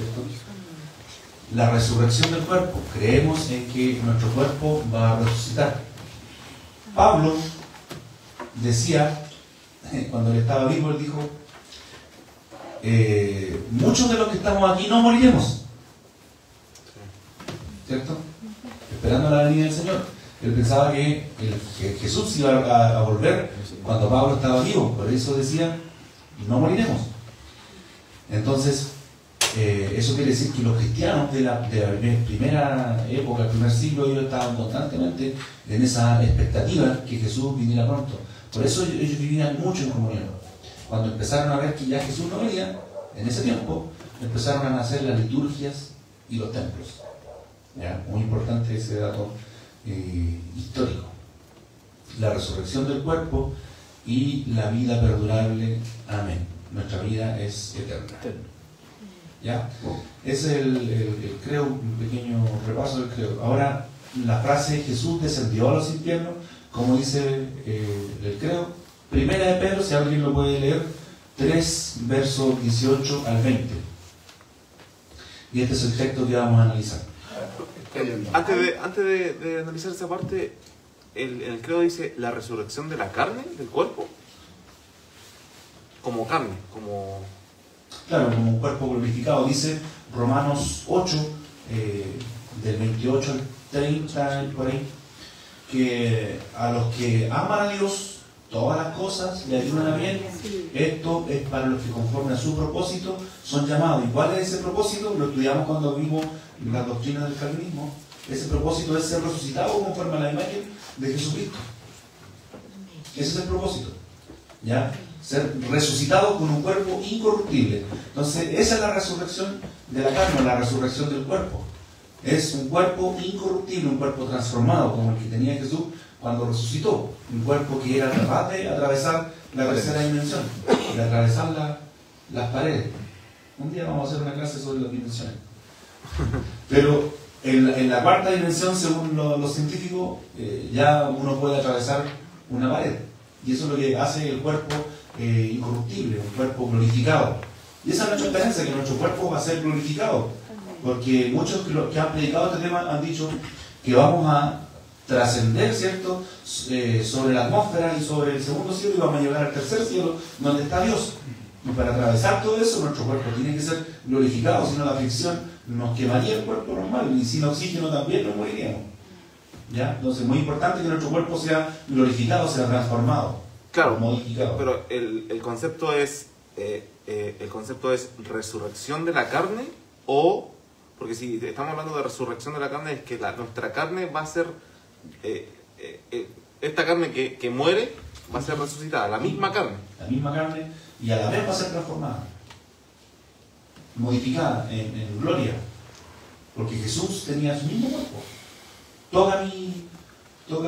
La resurrección del cuerpo. Creemos en que nuestro cuerpo va a resucitar. Pablo decía, cuando él estaba vivo, él dijo, muchos de los que estamos aquí no moriremos. ¿Cierto? Esperando la venida del Señor. Él pensaba que Jesús iba a volver cuando Pablo estaba vivo. Por eso decía, no moriremos. Entonces, eso quiere decir que los cristianos de la primera época, el primer siglo, ellos estaban constantemente en esa expectativa que Jesús viniera pronto. Por eso ellos vivían mucho en comunión. Cuando empezaron a ver que ya Jesús no venía, en ese tiempo, empezaron a nacer las liturgias y los templos. ¿Ya? Muy importante ese dato histórico. La resurrección del cuerpo y la vida perdurable. Amén. Nuestra vida es eterna. ¿Ya? Ese es el creo, un pequeño repaso del creo. Ahora, la frase Jesús descendió a los infiernos, como dice el credo. Primera de Pedro, si alguien lo puede leer, 3, versos 18 al 20. Y este es el texto que vamos a analizar. Antes de analizar esa parte, el credo dice la resurrección de la carne, del cuerpo, como carne, como... Claro, como un cuerpo glorificado. Dice Romanos 8, del 28 al 30, por ahí, que a los que aman a Dios, todas las cosas le ayudan a bien. Esto es para los que conforme a su propósito son llamados. ¿Y cuál es ese propósito? Lo estudiamos cuando vimos las doctrinas del calvinismo. Ese propósito es ser resucitado conforme a la imagen de Jesucristo. Ese es el propósito, ¿ya? Ser resucitado con un cuerpo incorruptible. Entonces, esa es la resurrección de la carne, la resurrección del cuerpo. Es un cuerpo incorruptible, un cuerpo transformado, como el que tenía Jesús cuando resucitó. Un cuerpo que era capaz de atravesar la tercera dimensión, de atravesar las paredes. Un día vamos a hacer una clase sobre las dimensiones. Pero en la cuarta dimensión, según los científicos, ya uno puede atravesar una pared. Y eso es lo que hace el cuerpo incorruptible, un cuerpo glorificado. Y esa es nuestra esperanza, que nuestro cuerpo va a ser glorificado. Porque muchos que han predicado este tema han dicho que vamos a trascender, ¿cierto?, sobre la atmósfera y sobre el segundo cielo, y vamos a llegar al tercer cielo, donde está Dios. Y para atravesar todo eso, nuestro cuerpo tiene que ser glorificado, si no la fricción nos quemaría el cuerpo normal, y sin oxígeno también nos moriríamos. ¿Ya? Entonces es muy importante que nuestro cuerpo sea glorificado, sea transformado, claro, modificado. Pero el concepto es resurrección de la carne, o, porque si estamos hablando de resurrección de la carne, es que nuestra carne va a ser, esta carne que muere va a ser resucitada, la misma carne. La misma carne, y a la vez va a ser transformada, modificada en gloria, porque Jesús tenía su mismo cuerpo. Toca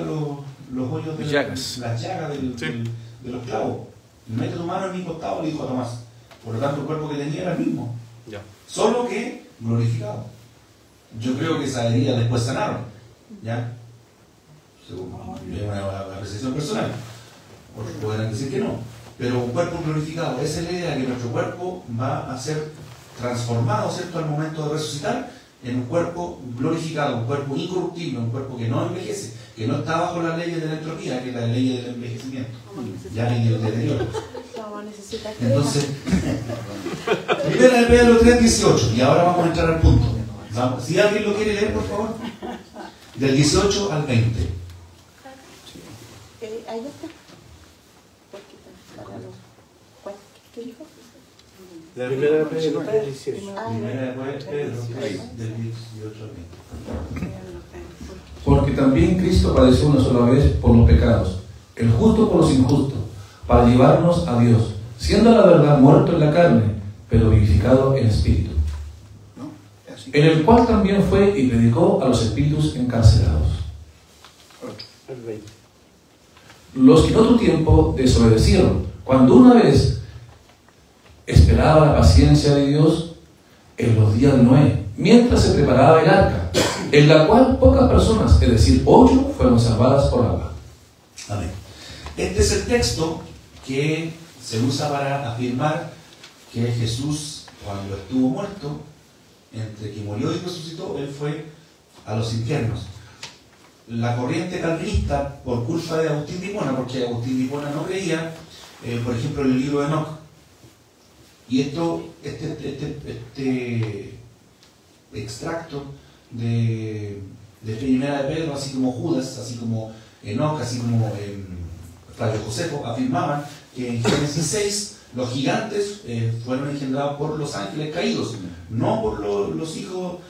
los hoyos de las llagas de los clavos. Mete tu mano en mi costado, le dijo a Tomás. Por lo tanto, el cuerpo que tenía era el mismo. Ya. Solo que glorificado. Yo creo que esa herida después sanaron. ¿Ya? Según una apreciación personal. Otros podrán decir que no. Pero un cuerpo glorificado, esa es la idea, que nuestro cuerpo va a ser transformado, ¿cierto?, al momento de resucitar, en un cuerpo glorificado, un cuerpo incorruptible, un cuerpo que no envejece, que no está bajo las leyes de la entropía, que es la ley del envejecimiento, ya y del deterioro. Entonces, primera de Pedro 3:18, y ahora vamos a entrar al punto. Vamos, si alguien lo quiere leer, por favor, del 18 al 20. Ahí está. ¿Qué dijo? Primera de Pedro 3:18. Primera de Pedro 3, del 18 al 20. Porque también Cristo padeció una sola vez por los pecados, el justo por los injustos, para llevarnos a Dios, siendo a la verdad muerto en la carne, pero vivificado en espíritu, en el cual también fue y predicó a los espíritus encarcelados, los que en otro tiempo desobedecieron, cuando una vez esperaba la paciencia de Dios en los días de Noé, mientras se preparaba el arca, en la cual pocas personas, es decir, 8, fueron salvadas por agua. Amén. Este es el texto que se usa para afirmar que Jesús, cuando estuvo muerto, entre que murió y resucitó, él fue a los infiernos. La corriente calvinista, por culpa de Agustín de Hipona, porque Agustín de Hipona no creía, por ejemplo, en el libro de Enoch. Y este extracto de Primera de Pedro, así como Judas, así como Enoch, así como Flavio Josefo, afirmaban que en Génesis 6 los gigantes fueron engendrados por los ángeles caídos, no por los hijos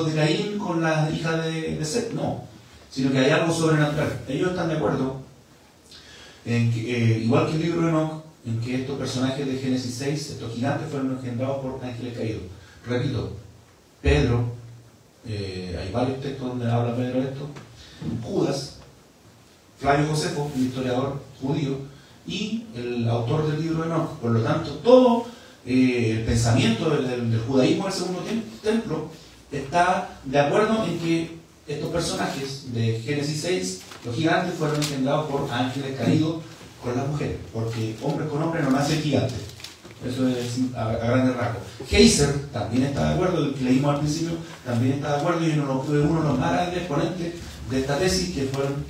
de Caín con la hija de Set, no, sino que hay algo sobrenatural. Ellos están de acuerdo en que, igual que el libro de Enoch, en que estos personajes de Génesis 6, estos gigantes, fueron engendrados por ángeles caídos. Repito, Pedro, hay varios textos donde habla Pedro de esto, Judas, Flavio Josefo, un historiador judío, y el autor del libro de Enoch. Por lo tanto, todo el pensamiento del judaísmo del segundo templo está de acuerdo en que estos personajes de Génesis 6, los gigantes fueron engendrados por ángeles caídos con las mujeres, porque hombre con hombre no nace gigante. Eso es a grandes rasgos. Heiser también está de acuerdo, el que leímos al principio, también está de acuerdo, y uno de los más grandes exponentes de esta tesis, que fueron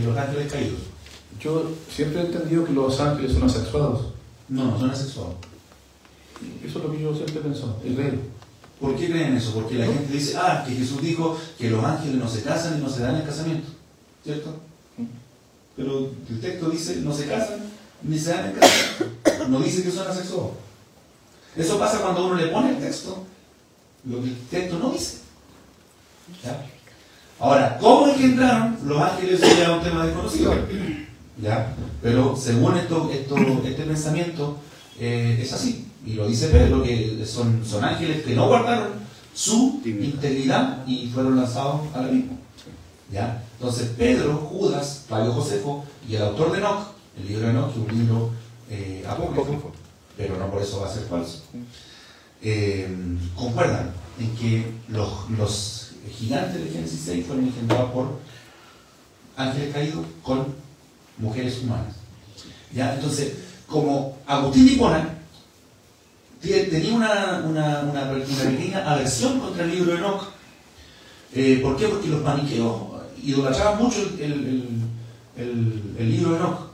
los ángeles caídos. Yo siempre he entendido que los ángeles son asexuados. No, no son asexuados. Eso es lo que yo siempre he pensado, y creo. ¿Por qué creen eso? Porque la gente dice, que Jesús dijo que los ángeles no se casan y no se dan el casamiento, ¿cierto? Pero el texto dice, no se casan ni se dan el casamiento. No dice que son asexuados. Eso pasa cuando uno le pone el texto, lo que el texto no dice. ¿Ya? Ahora, ¿cómo engendraron los ángeles? Eso ya es un tema desconocido. ¿Ya? Pero según este pensamiento, es así. Y lo dice Pedro, que son ángeles que no guardaron su integridad y fueron lanzados al abismo. ¿Ya? Entonces Pedro, Judas, Flavio Josefo y el autor de Enoch, el libro de Enoch, que es un libro apócrifo, pero no por eso va a ser falso, concuerdan en que los gigantes de Génesis 6 fueron engendrados por ángeles caídos con mujeres humanas. ¿Ya? Entonces, como Agustín de Hipona tenía una pequeña aversión contra el libro de Enoch. ¿Por qué? Porque los maniqueos idolatraban mucho el libro de Enoch.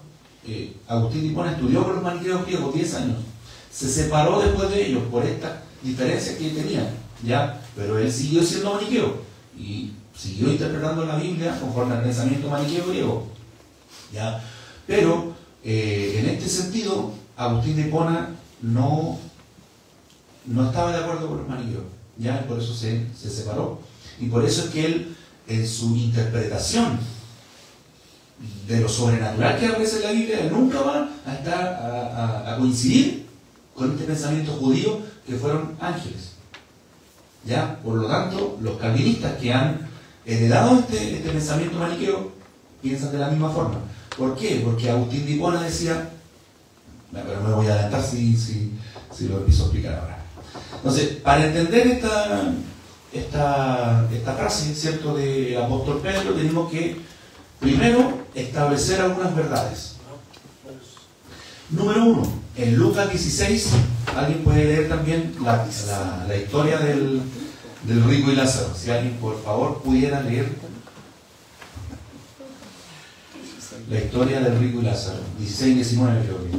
Agustín de Hipona estudió con los maniqueos griegos 10 años. Se separó después de ellos por estas diferencias que tenían, ¿ya? Pero él siguió siendo maniqueo y siguió interpretando la Biblia conforme al pensamiento maniqueo griego, ¿ya? Pero en este sentido, Agustín de Hipona no estaba de acuerdo con los maniqueos, ¿ya? Por eso se separó. Y por eso es que él, en su interpretación de lo sobrenatural que aparece en la Biblia, él nunca va a estar a coincidir con este pensamiento judío que fueron ángeles. ¿Ya? Por lo tanto, los calvinistas que han heredado este pensamiento maniqueo piensan de la misma forma. ¿Por qué? Porque Agustín de Hipona decía, pero me voy a adelantar si lo empiezo a explicar ahora. Entonces, para entender esta frase, ¿cierto?, del apóstol Pedro, tenemos que primero establecer algunas verdades. Número 1, en Lucas 16, alguien puede leer también la historia del rico y Lázaro. Si alguien, por favor, pudiera leer la historia del rico y Lázaro. 16 y 19, creo que.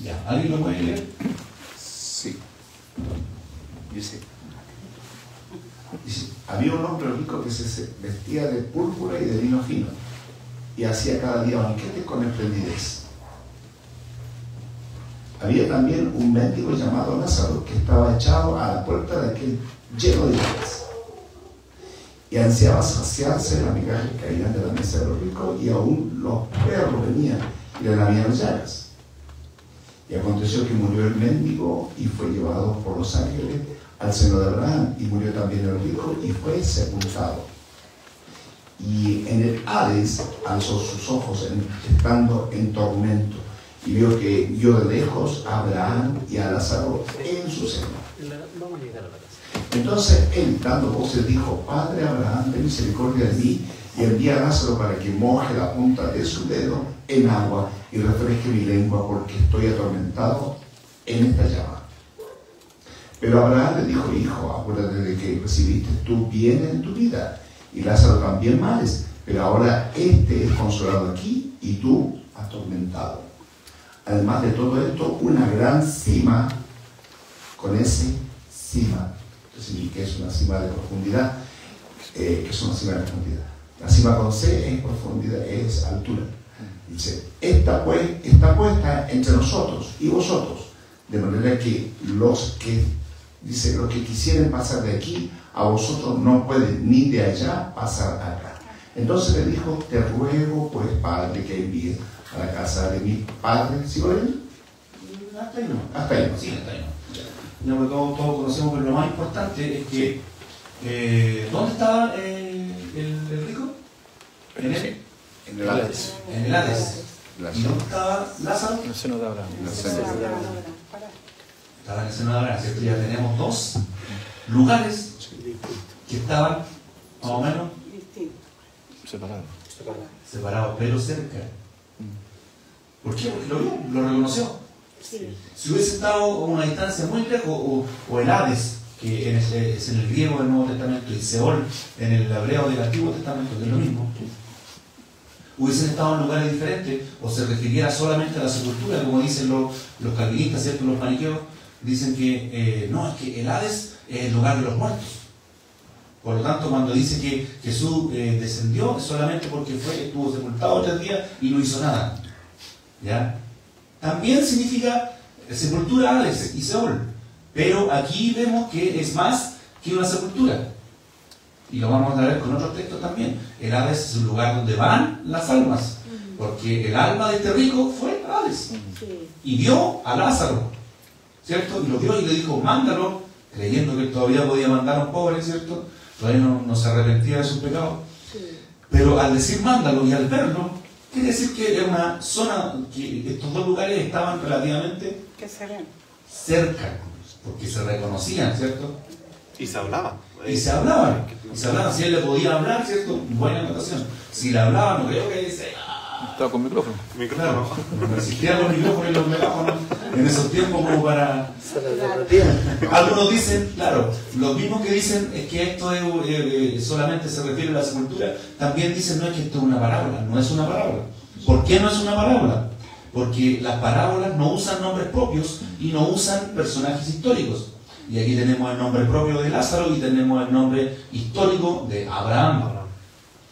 Ya, ¿alguien lo puede leer? Sí. Dice, había un hombre rico que se vestía de púrpura y de lino fino y hacía cada día banquetes con esplendidez. Había también un mendigo llamado Lázaro que estaba echado a la puerta de aquel lleno de llagas y ansiaba saciarse de las migajas que caían de la mesa de los ricos, y aún los perros venían y le lamían las llagas. Y aconteció que murió el mendigo y fue llevado por los ángeles al seno de Abraham, y murió también el rico y fue sepultado. Y en el Hades alzó sus ojos estando en tormento, y vio de lejos a Abraham y a Lázaro en su seno. Entonces él, dando voces, dijo: Padre Abraham, ten misericordia de mí, y envía a Lázaro para que moje la punta de su dedo en agua y refresque mi lengua, porque estoy atormentado en esta llama. Pero Abraham le dijo: Hijo, acuérdate de que recibiste tú bienes en tu vida, y Lázaro también males, pero ahora este es consolado aquí y tú atormentado. Además de todo esto, una gran cima con ese cima. Entonces, ¿qué es una cima de profundidad? ¿Qué es una cima de profundidad? La cima con C es profundidad, es altura. Dice, esta pues está puesta entre nosotros y vosotros, de manera que los que quisieren pasar de aquí a vosotros no pueden, ni de allá pasar acá. Entonces le dijo: te ruego pues, Padre, que envíes a la casa de mi padre. ¿Sí lo ven? Hasta ahí no. Hasta ahí no. Sí, hasta ahí no. Ya, todos conocemos, pero lo más importante es que ¿dónde estaba el rico? En el Hades. En el Hades. ¿Y dónde estaba Lázaro? En el seno de Abraham. Está estaba en el seno de Abraham, ¿cierto? Ya tenemos dos lugares que estaban más o menos separados, pero cerca. ¿Por qué? Porque lo vio, lo reconoció. Sí. Si hubiese estado a una distancia muy lejos, o el Hades, que es en el griego del Nuevo Testamento, y Seol en el hebreo del Antiguo Testamento, que es lo mismo, hubiesen estado en lugares diferentes, o se refiriera solamente a la sepultura, como dicen los calvinistas, ¿cierto? Los maniqueos, dicen que no, es que el Hades es el lugar de los muertos. Por lo tanto, cuando dice que Jesús descendió, es solamente porque estuvo sepultado 3 días y no hizo nada. ¿Ya? También significa sepultura, Hades y Seol. Pero aquí vemos que es más que una sepultura. Y lo vamos a ver con otros textos también. El Hades es un lugar donde van las almas. Porque el alma de este rico fue Hades. Y vio a Lázaro, ¿cierto? Y lo vio y le dijo, mándalo, creyendo que él todavía podía mandar a un pobre, ¿cierto? Todavía no se arrepentía de sus pecados. Pero al decir mándalo y al verlo, quiere decir que era una zona, que estos dos lugares estaban relativamente cerca, porque se reconocían, ¿cierto? Y se hablaban. Y se hablaban. Si él le podía hablar, ¿cierto? Buena anotación. Si le hablaba, no creo que dice... Estaba con micrófono. Claro, no existían los micrófonos y los megáfonos en esos tiempos como para... Algunos dicen, claro, los mismos que dicen es que esto solamente se refiere a la sepultura, también dicen no es que esto es una parábola, no es una parábola. ¿Por qué no es una parábola? Porque las parábolas no usan nombres propios y no usan personajes históricos. Y aquí tenemos el nombre propio de Lázaro y tenemos el nombre histórico de Abraham.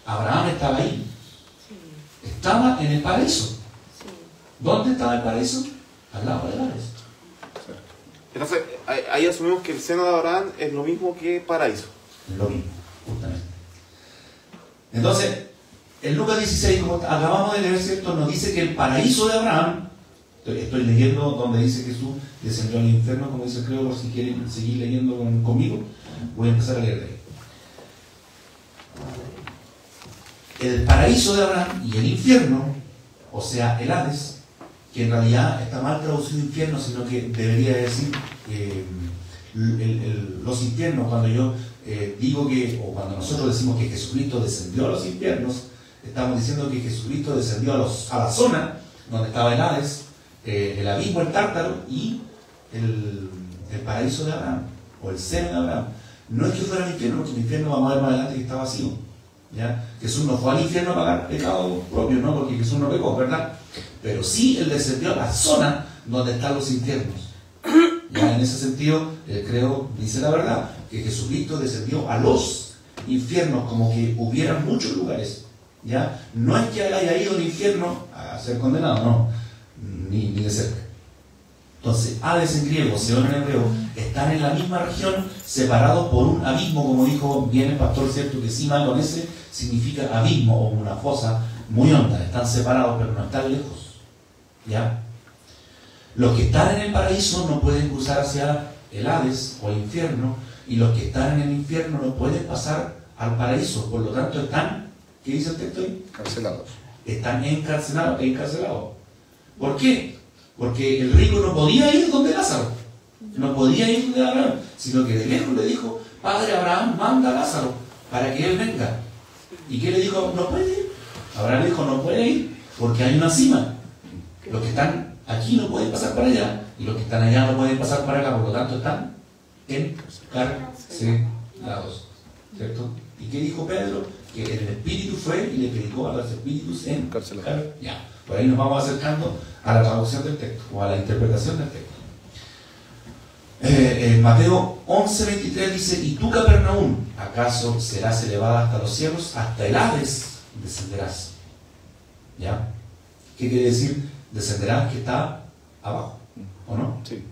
Abraham estaba ahí. Estaba en el paraíso. ¿Dónde estaba el paraíso? Al lado de Hades. Entonces, ahí asumimos que el seno de Abraham es lo mismo que paraíso. Lo mismo, justamente. Entonces, en Lucas 16, como acabamos de leer, ¿cierto? Nos dice que el paraíso de Abraham, estoy leyendo donde dice Jesús descendió al infierno, como dice creo, por si quieren seguir leyendo conmigo, voy a empezar a leer de ahí. El paraíso de Abraham y el infierno, o sea, el Hades, que en realidad está mal traducido infierno, sino que debería decir los infiernos. Cuando yo digo que, o cuando nosotros decimos que Jesucristo descendió a los infiernos, estamos diciendo que Jesucristo descendió a la zona donde estaba el Hades, el abismo, el Tártaro y el paraíso de Abraham, o el seno de Abraham. No es que fuera el infierno, porque el infierno vamos a ver más adelante que está vacío. ¿Ya? Jesús no fue al infierno a pagar pecado propio, ¿no? Porque Jesús no pecó, ¿verdad? Pero sí Él descendió a la zona donde están los infiernos. ¿Ya? En ese sentido, creo, dice la verdad, que Jesucristo descendió a los infiernos, como que hubieran muchos lugares. ¿Ya? No es que haya ido al infierno a ser condenado, no, ni de cerca. Entonces, Hades en griego, Seol en hebreo, están en la misma región, separados por un abismo, como dijo bien el pastor, ¿cierto? Que Sima con ese significa abismo o una fosa muy honda. Están separados, pero no están lejos. ¿Ya? Los que están en el paraíso no pueden cruzar hacia el Hades o el infierno, y los que están en el infierno no pueden pasar al paraíso. Por lo tanto, están, ¿qué dice el texto ahí? Encarcelados. Están encarcelados. ¿Por qué? Porque el rico no podía ir donde Lázaro, no podía ir donde Abraham, sino que de lejos le dijo, Padre Abraham, manda a Lázaro para que él venga. ¿Y qué le dijo? No puede ir. Abraham le dijo, no puede ir, porque hay una cima. Los que están aquí no pueden pasar para allá, y los que están allá no pueden pasar para acá, por lo tanto están encarcelados. ¿Cierto? ¿Y qué dijo Pedro? Que el Espíritu fue y le predicó a los espíritus encarcelados. Ya. Por ahí nos vamos acercando a la traducción del texto, o a la interpretación del texto. Mateo 11:23 dice, ¿y tú, Capernaum, acaso serás elevada hasta los cielos? Hasta el Hades descenderás. ¿Ya? ¿Qué quiere decir? Descenderás, que está abajo, ¿o no? Sí.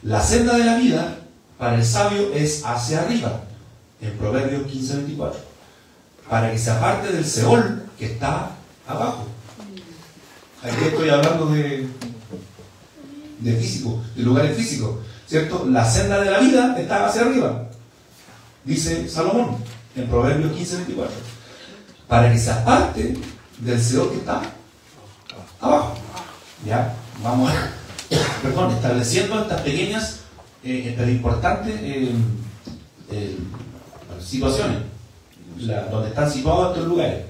La senda de la vida para el sabio es hacia arriba, en Proverbios 15:24, para que se aparte del Seol que está abajo. Aquí estoy hablando de físico, de lugares físicos, ¿cierto? La senda de la vida está hacia arriba, dice Salomón en Proverbios 15:24, para que se aparte del Seol que está abajo. Ya, vamos estableciendo estas pequeñas pero importantes situaciones, donde están situados estos lugares.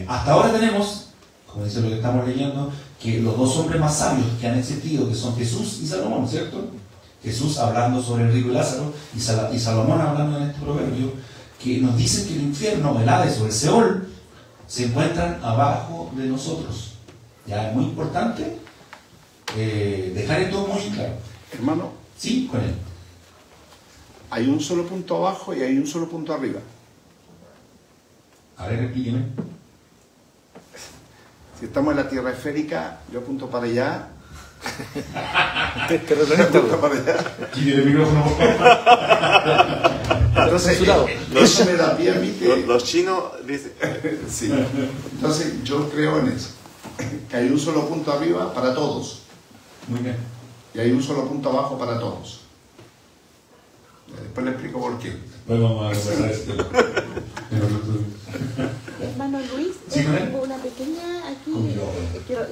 Hasta ahora tenemos, como dice lo que estamos leyendo, que los dos hombres más sabios que han existido, que son Jesús y Salomón, ¿cierto? Jesús hablando sobre el rico y Lázaro, y Salomón hablando en este proverbio, que nos dicen que el infierno, el Hades o el Seol, se encuentran abajo de nosotros. Ya es muy importante dejar esto muy claro. Hermano, sí, con él. Hay un solo punto abajo y hay un solo punto arriba. A ver, explíqueme. Si estamos en la Tierra esférica, yo apunto para allá. Pero yo apunto para allá. Quite el micrófono. Entonces, eso me da pie a mí que... Los chinos dicen... Sí. Entonces, yo creo en eso. Que hay un solo punto arriba para todos. Muy bien. Y hay un solo punto abajo para todos. Después le explico por qué. Pues vamos a conversar esto. Hermano Luis, ¿Sí, tengo una pequeña aquí.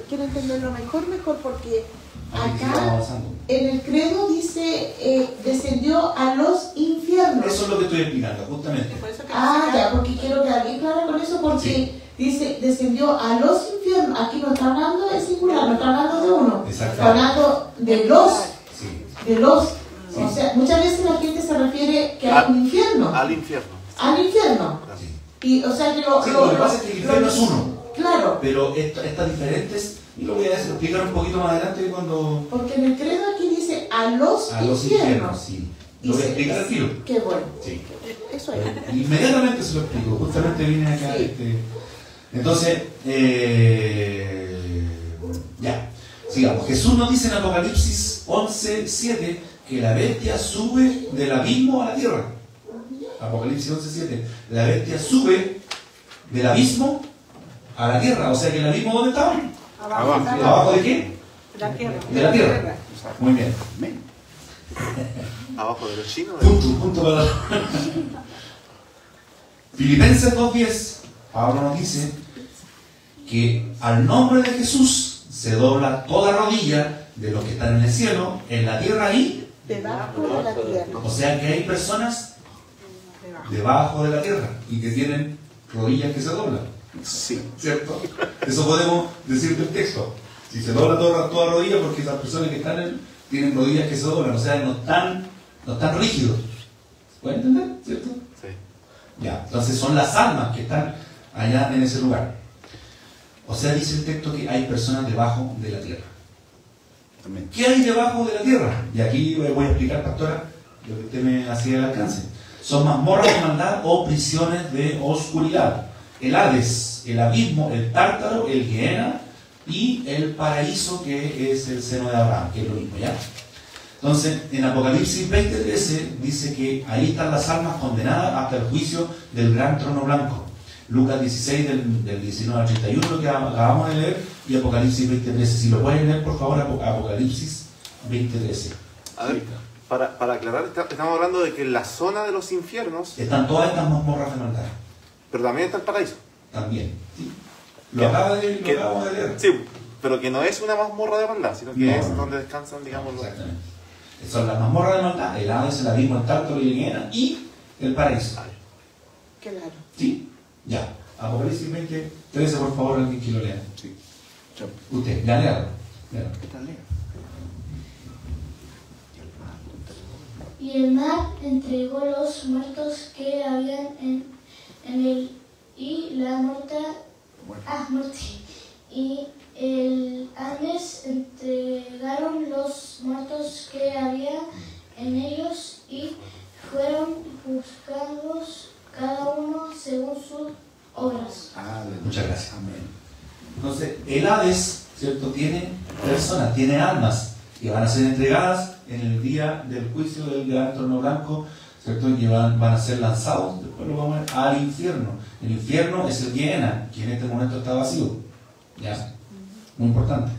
Quiero entenderlo mejor, porque acá en el credo dice descendió a los infiernos. Eso es lo que estoy explicando, justamente. Ya, porque quiero que alguien claro con eso, porque dice descendió a los infiernos. Aquí no está hablando de singular, no está hablando de uno. Está hablando de los. De los. O sea, muchas veces la gente se refiere que hay un infierno. Al infierno. Al infierno. Y, o sea, que lo que pasa es que el infierno es uno. Claro. Pero estas diferentes, y lo voy a explicar un poquito más adelante cuando... Porque en el credo aquí dice a los infiernos. Sí. Lo voy a explicar al tiro. Qué bueno. Sí. Eso es. Inmediatamente se lo explico. Justamente vine acá. Entonces, ya. Sigamos. Jesús nos dice en Apocalipsis 11:7 que la bestia sube del abismo a la tierra. Apocalipsis 11:7. La bestia sube del abismo a la tierra. O sea que el abismo, ¿dónde estaba? Abajo. ¿Abajo de qué? De la tierra. Muy bien. Abajo de los chinos. Punto para... Filipenses 2:10. Pablo nos dice que al nombre de Jesús se dobla toda rodilla de los que están en el cielo, en la tierra y debajo de la tierra. O sea que hay personas debajo de la tierra y que tienen rodillas que se doblan. Sí. ¿Cierto? Eso podemos decir del texto. Si se dobla toda rodilla, porque esas personas que están tienen rodillas que se doblan, o sea, no están rígidos. ¿Pueden entender? ¿Cierto? Sí. Ya, entonces son las almas que están allá en ese lugar. O sea, dice el texto que hay personas debajo de la tierra. ¿Qué hay debajo de la tierra? Y aquí voy a explicar, pastora, lo que usted me hacía el alcance. Son mazmorras de maldad o prisiones de oscuridad. El Hades, el abismo, el Tártaro, el Gehenna y el paraíso, que es el seno de Abraham, que es lo mismo, ¿ya? Entonces, en Apocalipsis 20:13 dice que ahí están las almas condenadas hasta el juicio del gran trono blanco. Lucas 16 del 19 al 31, lo que acabamos de leer, y Apocalipsis 20:13. Si lo pueden leer, por favor, Apocalipsis 20:13. A ver, para aclarar, estamos hablando de que en la zona de los infiernos están todas estas mazmorras de maldad. Pero también está el paraíso. También, sí. Lo acabamos de leer. Sí, pero que no es una mazmorra de maldad, sino que es donde descansan, digamos, los... Exactamente. Son las mazmorras de maldad, el Hades, el abismo, el Tártaro y el Gehenna y el paraíso. Claro. ¿Sí? Ya. Apocalipsis 20:13, por favor, alguien que lo lea. Sí. Usted, ya léalo. Y el mar entregó los muertos que habían en él, y la muerte, y el Hades entregaron los muertos que había en ellos, y fueron juzgados cada uno según sus obras. Muchas gracias. Entonces, el Hades, ¿cierto?, tiene personas, tiene almas que van a ser entregadas en el día del juicio del gran trono blanco, ¿cierto?, y que van a ser lanzados, después lo vamos a ver, al infierno. El infierno es el Gehenna, que en este momento está vacío. ¿Ya? Muy importante.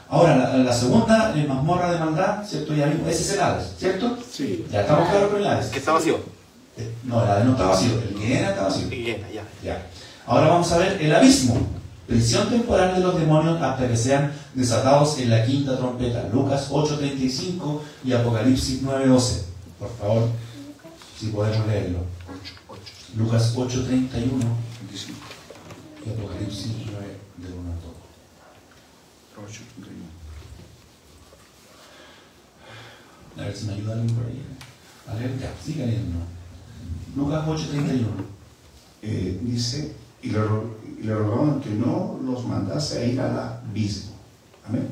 Ahora, la segunda mazmorra de maldad, ¿cierto? Ya mismo, ese es el Hades, ¿cierto? Sí. Ya estamos claros con el Hades. Que está vacío. No, el Hades no está vacío, el Gehenna está vacío. Gehenna, ya. Ya. Ahora vamos a ver el abismo. prisión temporal de los demonios hasta que sean desatados en la quinta trompeta. Lucas 8:35 y Apocalipsis 9:12. Por favor, si podemos leerlo. Lucas 8:31 y Apocalipsis 9, del 1 al 2. 8:31. A ver si me ayuda alguien por ahí. A leer, ya, siga leyendo. Lucas 8:31. Dice, y le rogaban que no los mandase a ir al abismo. Amén.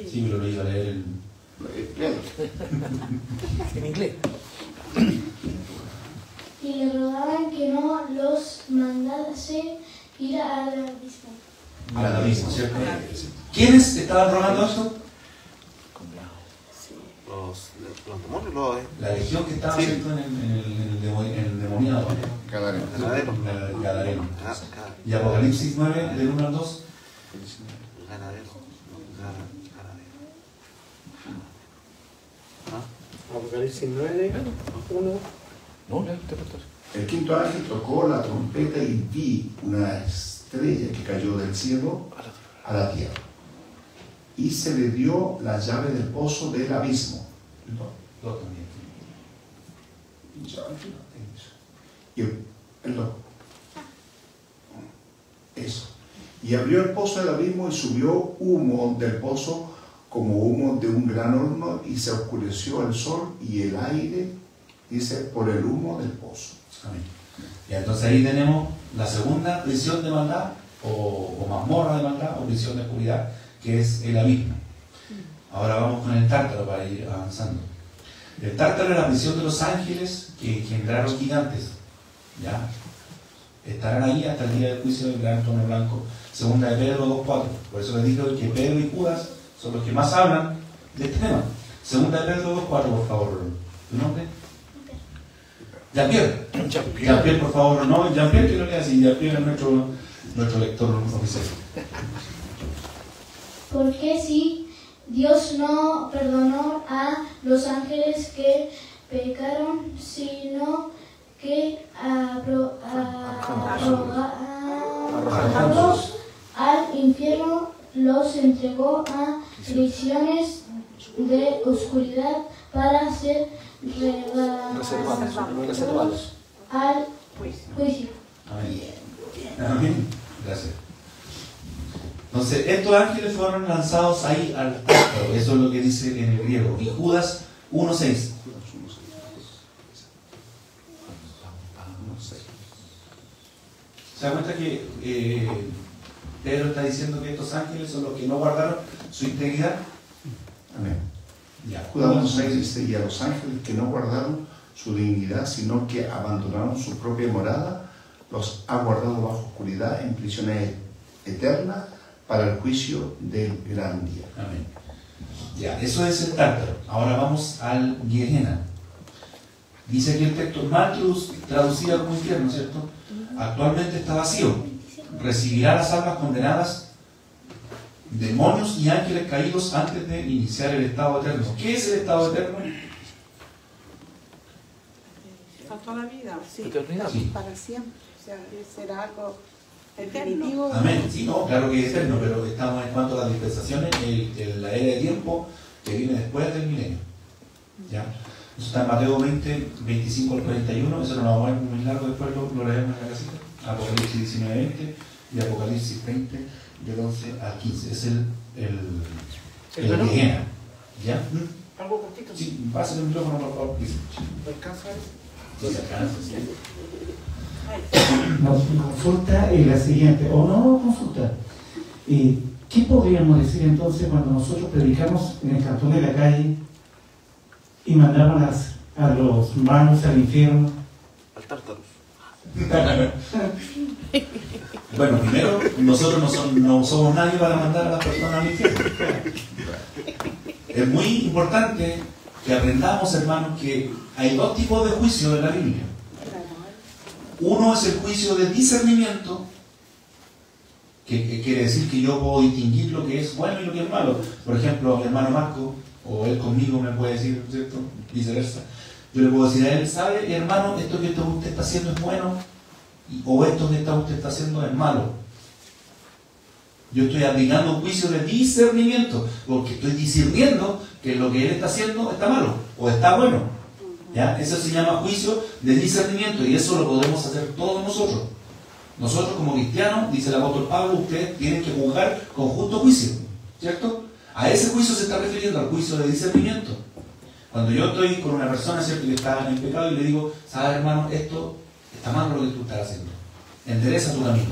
Sí, pero lo iba a leer en inglés. Y le rogaban que no los mandase ir al abismo. Al abismo, ¿cierto? ¿Quiénes estaban rogando esto? Los demonios, la legión que estaba, ¿cierto? en el demoniado. Gadareno. Y Apocalipsis 9, del 1 al 2. Apocalipsis 9, 1. No, el quinto ángel tocó la trompeta y vi una estrella que cayó del cielo a la tierra. Y se le dio la llave del pozo del abismo. Y eso. Y abrió el pozo del abismo y subió humo del pozo como humo de un gran horno, y se oscureció el sol y el aire, dice, por el humo del pozo. Amén. Y entonces ahí tenemos la segunda prisión de maldad, o mazmorra de maldad, o prisión de oscuridad, que es el abismo. Ahora vamos con el tártaro para ir avanzando. El tártaro es la prisión de los ángeles que generaron gigantes. ¿Ya? Estarán ahí hasta el día del juicio del gran trono blanco. Segunda de Pedro 2:4. Por eso les digo que Pedro y Judas son los que más hablan de este tema. Segunda de Pedro 2:4, por favor. ¿Tu nombre? Jean-Pierre. Jean-Pierre, por favor. No, Jean-Pierre que lo lea así. Jean-Pierre es nuestro lector oficial. Porque si Dios no perdonó a los ángeles que pecaron, sino que arrojados al infierno los entregó a prisiones de oscuridad para ser reservados al juicio. Amén. Amén. Gracias. Entonces, estos ángeles fueron lanzados ahí al tártaro. Eso es lo que dice en el griego. Y Judas 1:6. ¿Se da cuenta que Pedro está diciendo que estos ángeles son los que no guardaron su integridad? Amén. Ya. Judas 1:6 dice, y a los ángeles que no guardaron su dignidad, sino que abandonaron su propia morada, los ha guardado bajo oscuridad en prisiones eternas para el juicio del gran día. Amén. Ya, eso es el tártaro. Ahora vamos al Gehenna. Dice aquí el texto, mal traducido como infierno, ¿cierto? Actualmente está vacío. Recibirá las almas condenadas, demonios y ángeles caídos antes de iniciar el estado eterno. ¿Qué es el estado eterno? Para toda la vida, sí. Eternidad. Sí. Para siempre. O sea, será algo definitivo. Amén. Sí, no, claro que es eterno, pero estamos en cuanto a las dispensaciones, la era de tiempo que viene después del milenio. ¿Ya? Eso está en Mateo 20, 25 al 41, eso no lo vamos a ver muy largo, después lo leemos en la casita. Apocalipsis 19, 20 y Apocalipsis 20, del 11 al 15. Es el Gehenna. ¿Ya? Algo cortito. Sí, pásale el micrófono, por favor. ¿Lo alcanza? No se alcanza, sí. Mi consulta es la siguiente, o no consulta. ¿Qué podríamos decir entonces cuando nosotros predicamos en el cantón de la calle y mandamos a los manos al infierno? Al tártaro. Bueno, primero, nosotros no somos nadie para mandar a las personas al infierno. Es muy importante que aprendamos, hermanos, que hay dos tipos de juicio en la Biblia. Uno es el juicio de discernimiento, que quiere decir que yo puedo distinguir lo que es bueno y lo que es malo. Por ejemplo, mi hermano Marco, o él conmigo me puede decir, ¿cierto? Viceversa. Yo le puedo decir a él, ¿sabe, hermano, esto que usted está haciendo es bueno? O esto que usted está haciendo es malo. Yo estoy aplicando un juicio de discernimiento, porque estoy discerniendo que lo que él está haciendo está malo o está bueno. ¿Ya? Eso se llama juicio de discernimiento, y eso lo podemos hacer todos nosotros. Nosotros como cristianos, dice el apóstol Pablo, ustedes tienen que juzgar con justo juicio, ¿cierto? A ese juicio se está refiriendo, al juicio de discernimiento. Cuando yo estoy con una persona, ¿cierto?, que está en pecado y le digo, sabes, hermano, esto está mal lo que tú estás haciendo, endereza tu camino,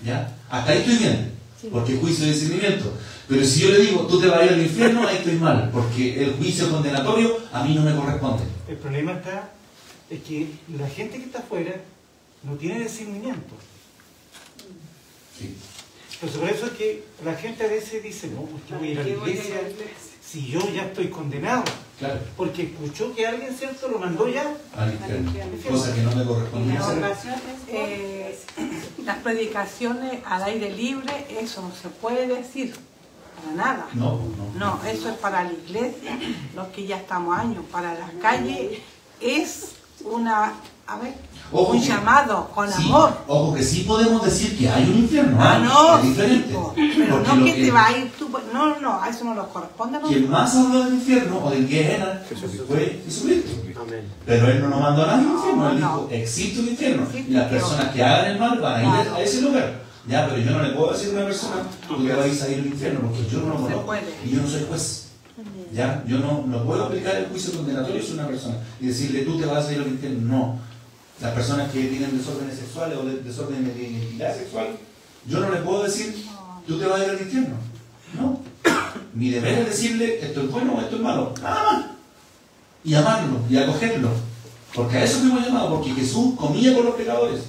¿ya? Hasta ahí estoy bien, porque es juicio de discernimiento. Pero si yo le digo, tú te vas a ir al infierno, ahí estoy mal, porque el juicio condenatorio a mí no me corresponde. El problema está es que la gente que está afuera no tiene discernimiento. Sí. Pues por eso es que la gente a veces dice, no, pues yo voy a ir a la iglesia si yo ya estoy condenado. Claro. Porque escuchó que alguien, ¿cierto?, lo mandó ya al infierno. Cosa que no me corresponde hacer. Las predicaciones al aire libre, eso no se puede decir para nada. No, eso es para la iglesia, los que ya estamos años. Para las calles es una, un llamado con amor. Ojo que sí podemos decir que hay un infierno. No, es diferente. Pero no que te va a ir tú. No, a eso no nos corresponde. Quien más habló del infierno o del Gehenna fue Jesucristo. Pero él no nos mandó a nadie al infierno. Él dijo, existe un infierno. Y las personas que hagan el mal van a ir a ese lugar. Ya, pero yo no le puedo decir a una persona, tú te vas a ir al infierno, porque yo no lo conozco. Y yo no soy juez. ¿Ya? Yo no puedo aplicar el juicio condenatorio sobre una persona y decirle, tú te vas a ir al infierno. No. Las personas que tienen desórdenes sexuales o desórdenes de identidad sexual, yo no le puedo decir, tú te vas a ir al infierno. No. Mi deber es decirle, esto es bueno o esto es malo. Nada más. Y amarlo y acogerlo. Porque a eso fuimos llamados, porque Jesús comía con los pecadores.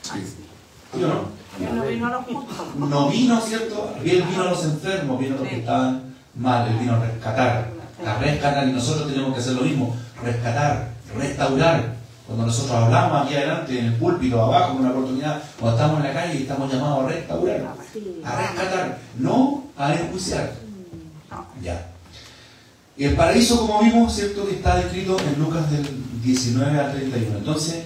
¿Sí o no? Él no vino a los justos. No vino, ¿cierto? Él vino a los enfermos, vino a los que estaban mal, él vino a rescatar, y nosotros tenemos que hacer lo mismo, rescatar, restaurar. Cuando nosotros hablamos aquí adelante, en el púlpito, abajo, en una oportunidad, cuando estamos en la calle, estamos llamados a restaurar, a rescatar, no a enjuiciar. Ya. El paraíso, como vimos, ¿cierto?, que está descrito en Lucas del 19 al 31. Entonces,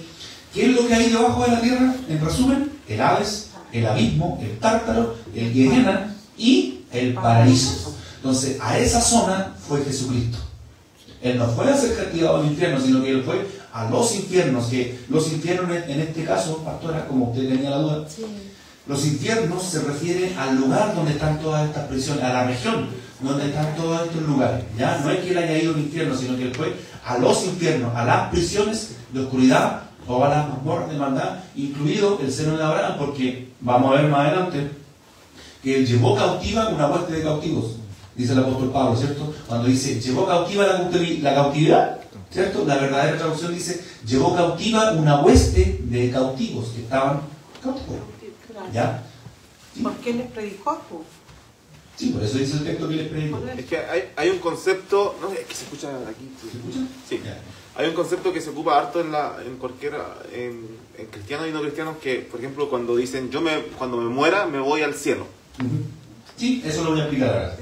¿qué es lo que hay debajo de la tierra? En resumen, el Hades, el abismo, el Tártaro, el Gehenna y el paraíso. Entonces, a esa zona fue Jesucristo. Él no fue a ser castigado al infierno, sino que él fue a los infiernos, que los infiernos en este caso, pastora, como usted tenía la duda, los infiernos se refiere al lugar donde están todas estas prisiones, a la región donde están todos estos lugares. ¿Ya? No es que él haya ido al infierno, sino que él fue a los infiernos, a las prisiones de oscuridad o a las mazmorras de maldad, incluido el seno de Abraham, porque vamos a ver más adelante que él llevó cautiva una hueste de cautivos. Dice el apóstol Pablo, ¿cierto? Cuando dice, llevó cautiva la cautividad, ¿cierto? La verdadera traducción dice, llevó cautiva una hueste de cautivos que estaban cautivos. ¿Ya? ¿Sí? ¿Por qué les predicó? Sí, por eso dice el texto que les predicó. Es que hay un concepto, no es que se escucha aquí. ¿Se escucha? Sí. Hay un concepto que se ocupa harto en cristianos y no cristianos, que, por ejemplo, cuando dicen, cuando me muera, me voy al cielo. Sí, eso lo voy a explicar ahora.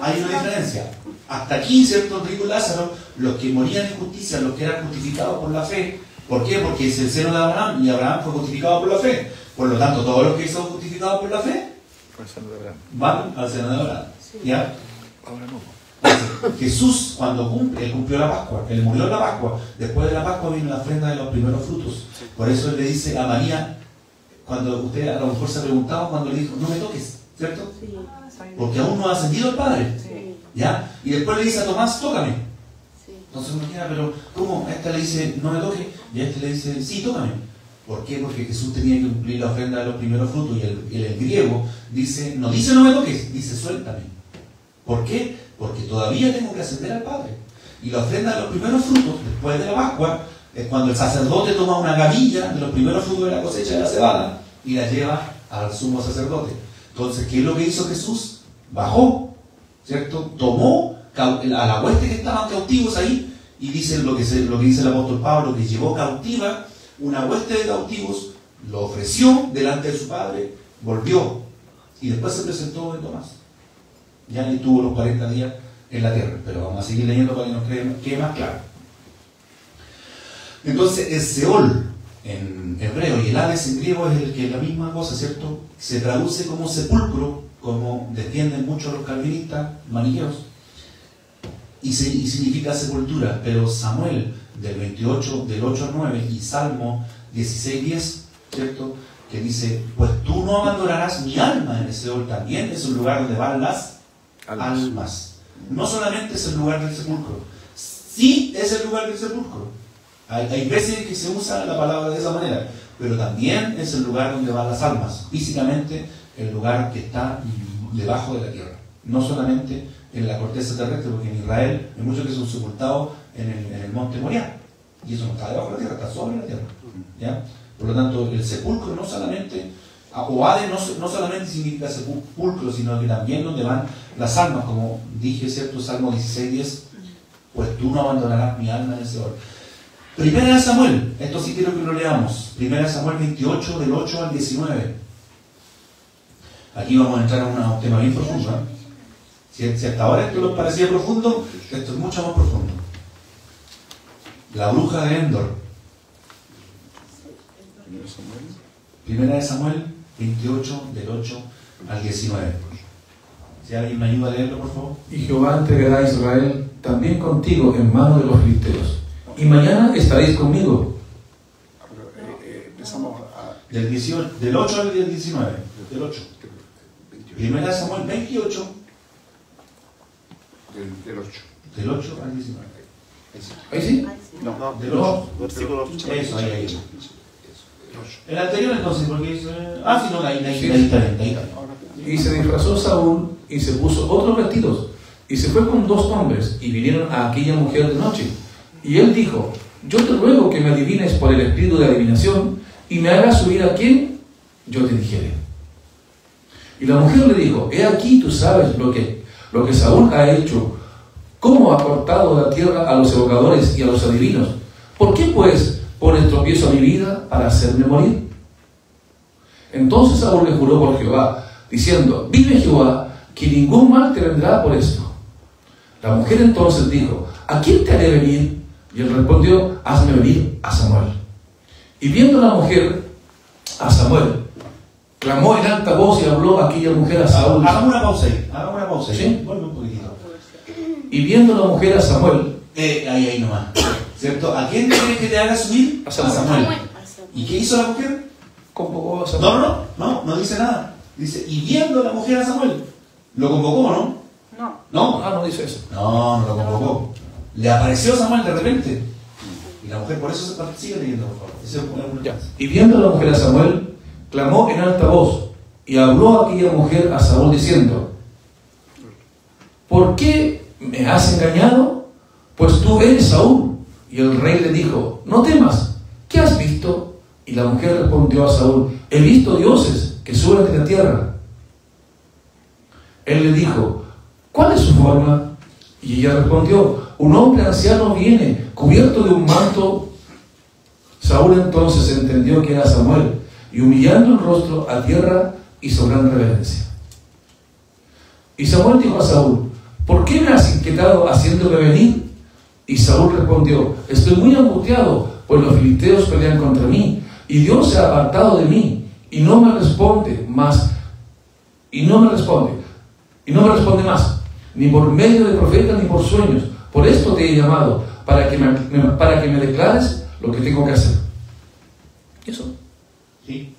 Hay una diferencia. Hasta aquí, ¿cierto? Rico y Lázaro, los que morían en justicia, los que eran justificados por la fe. ¿Por qué? Porque es el seno de Abraham y Abraham fue justificado por la fe. Por lo tanto, todos los que son justificados por la fe van al seno de Abraham. ¿Ya? Ahora no. Entonces, Jesús, cuando él cumplió la Pascua, él murió en la Pascua. Después de la Pascua vino la ofrenda de los primeros frutos. Por eso él le dice a María, cuando usted a lo mejor se preguntaba, cuando le dijo, no me toques, ¿cierto? Porque aún no ha ascendido el Padre. ¿Ya? Y después le dice a Tomás, tócame. Entonces uno queda, pero ¿cómo? Esta le dice, no me toque, y este le dice, sí, tócame. ¿Por qué? Porque Jesús tenía que cumplir la ofrenda de los primeros frutos, y el griego dice, no dice no me toques, dice suéltame. ¿Por qué? Porque todavía tengo que ascender al Padre. Y la ofrenda de los primeros frutos, después de la Pascua, es cuando el sacerdote toma una gavilla de los primeros frutos de la cosecha de la cebada y la lleva al sumo sacerdote. Entonces, ¿qué es lo que hizo Jesús? Bajó, ¿cierto? Tomó a la hueste que estaban cautivos ahí, y dice lo que dice el apóstol Pablo, que llevó cautiva una hueste de cautivos, lo ofreció delante de su Padre, volvió, y después se presentó en Tomás. Ya ni tuvo los 40 días en la tierra, pero vamos a seguir leyendo para que nos quede más claro. Entonces, el Seol en hebreo y el Hades en griego es la misma cosa, ¿cierto? Se traduce como sepulcro, como defienden mucho los calvinistas, maniqueos, y significa sepultura. Pero Samuel del 8 al 9 y Salmo 16:10, ¿cierto?, que dice, pues tú no abandonarás mi alma en el Seol, también es un lugar donde van las almas. No solamente es el lugar del sepulcro, sí es el lugar del sepulcro. Hay veces que se usa la palabra de esa manera, pero también es el lugar donde van las almas, físicamente el lugar que está debajo de la tierra, no solamente en la corteza terrestre, porque en Israel hay muchos que son sepultados en el monte Moriah, y eso no está debajo de la tierra, está sobre la tierra, ¿ya? Por lo tanto, el sepulcro no solamente, o Hades no solamente significa sepulcro, sino que también donde van las almas, como dije, ¿cierto? Salmo 16:10, pues tú no abandonarás mi alma en el Seol. Primera de Samuel, esto sí quiero que lo leamos, Primera de Samuel 28, del 8 al 19. Aquí vamos a entrar a un tema bien profundo, ¿eh? Si hasta ahora esto nos parecía profundo, esto es mucho más profundo. La bruja de Endor. Primera de Samuel 28, del 8 al 19. Si alguien me ayuda a leerlo, por favor. Y Jehová entregará a Israel también contigo en mano de los filisteos. Y mañana estaréis conmigo. Empezamos del 8 al 19. Del 8. Primera de Samuel 28. Del 8. Del 8 al 19. ¿Ahí sí? No, del 8. Versículo 8. Eso, ahí. El anterior entonces, porque dice... Ah, sí, no, ahí está. Y se disfrazó Saúl y se puso otros vestidos y se fue con 2 hombres y vinieron a aquella mujer de noche. Y él dijo, yo te ruego que me adivines por el espíritu de adivinación y me hagas subir a quien yo te dijere. Y la mujer le dijo, he aquí tú sabes lo que Saúl ha hecho, cómo ha cortado la tierra a los evocadores y a los adivinos. ¿Por qué pues pones tropiezo a mi vida para hacerme morir? Entonces Saúl le juró por Jehová, diciendo, vive Jehová, que ningún mal te vendrá por esto. La mujer entonces dijo, ¿a quién te haré venir? Y él respondió, hazme venir a Samuel. Y viendo la mujer a Samuel, clamó en alta voz y habló aquella mujer a Saúl. Hagamos una pausa ahí. ¿Sí? Vuelve un poquitito. Y viendo la mujer a Samuel, ahí nomás, ¿cierto? ¿A quién quieres que te haga subir? A Samuel. ¿Y qué hizo la mujer? Convocó a Samuel. No dice nada. Dice, y viendo la mujer a Samuel, ¿lo convocó o no? No. No dice eso. No lo convocó. Le apareció Samuel de repente. Y la mujer, por eso sigue leyendo, por favor. Ya. Y viendo la mujer a Samuel, clamó en alta voz, y habló aquella mujer a Saúl diciendo, ¿por qué me has engañado? Pues tú eres Saúl. Y el rey le dijo, no temas, ¿qué has visto? Y la mujer respondió a Saúl, he visto dioses que suben de la tierra. Él le dijo, ¿cuál es su forma? Y ella respondió, un hombre anciano viene, cubierto de un manto. Saúl entonces entendió que era Samuel, y humillando el rostro a tierra, hizo gran reverencia. Y Samuel dijo a Saúl, ¿por qué me has inquietado haciéndome venir? Y Saúl respondió, estoy muy angustiado, pues los filisteos pelean contra mí, y Dios se ha apartado de mí, y no me responde más, ni por medio de profeta, ni por sueños. Por esto te he llamado, para que me declares lo que tengo que hacer. ¿Y eso? Sí,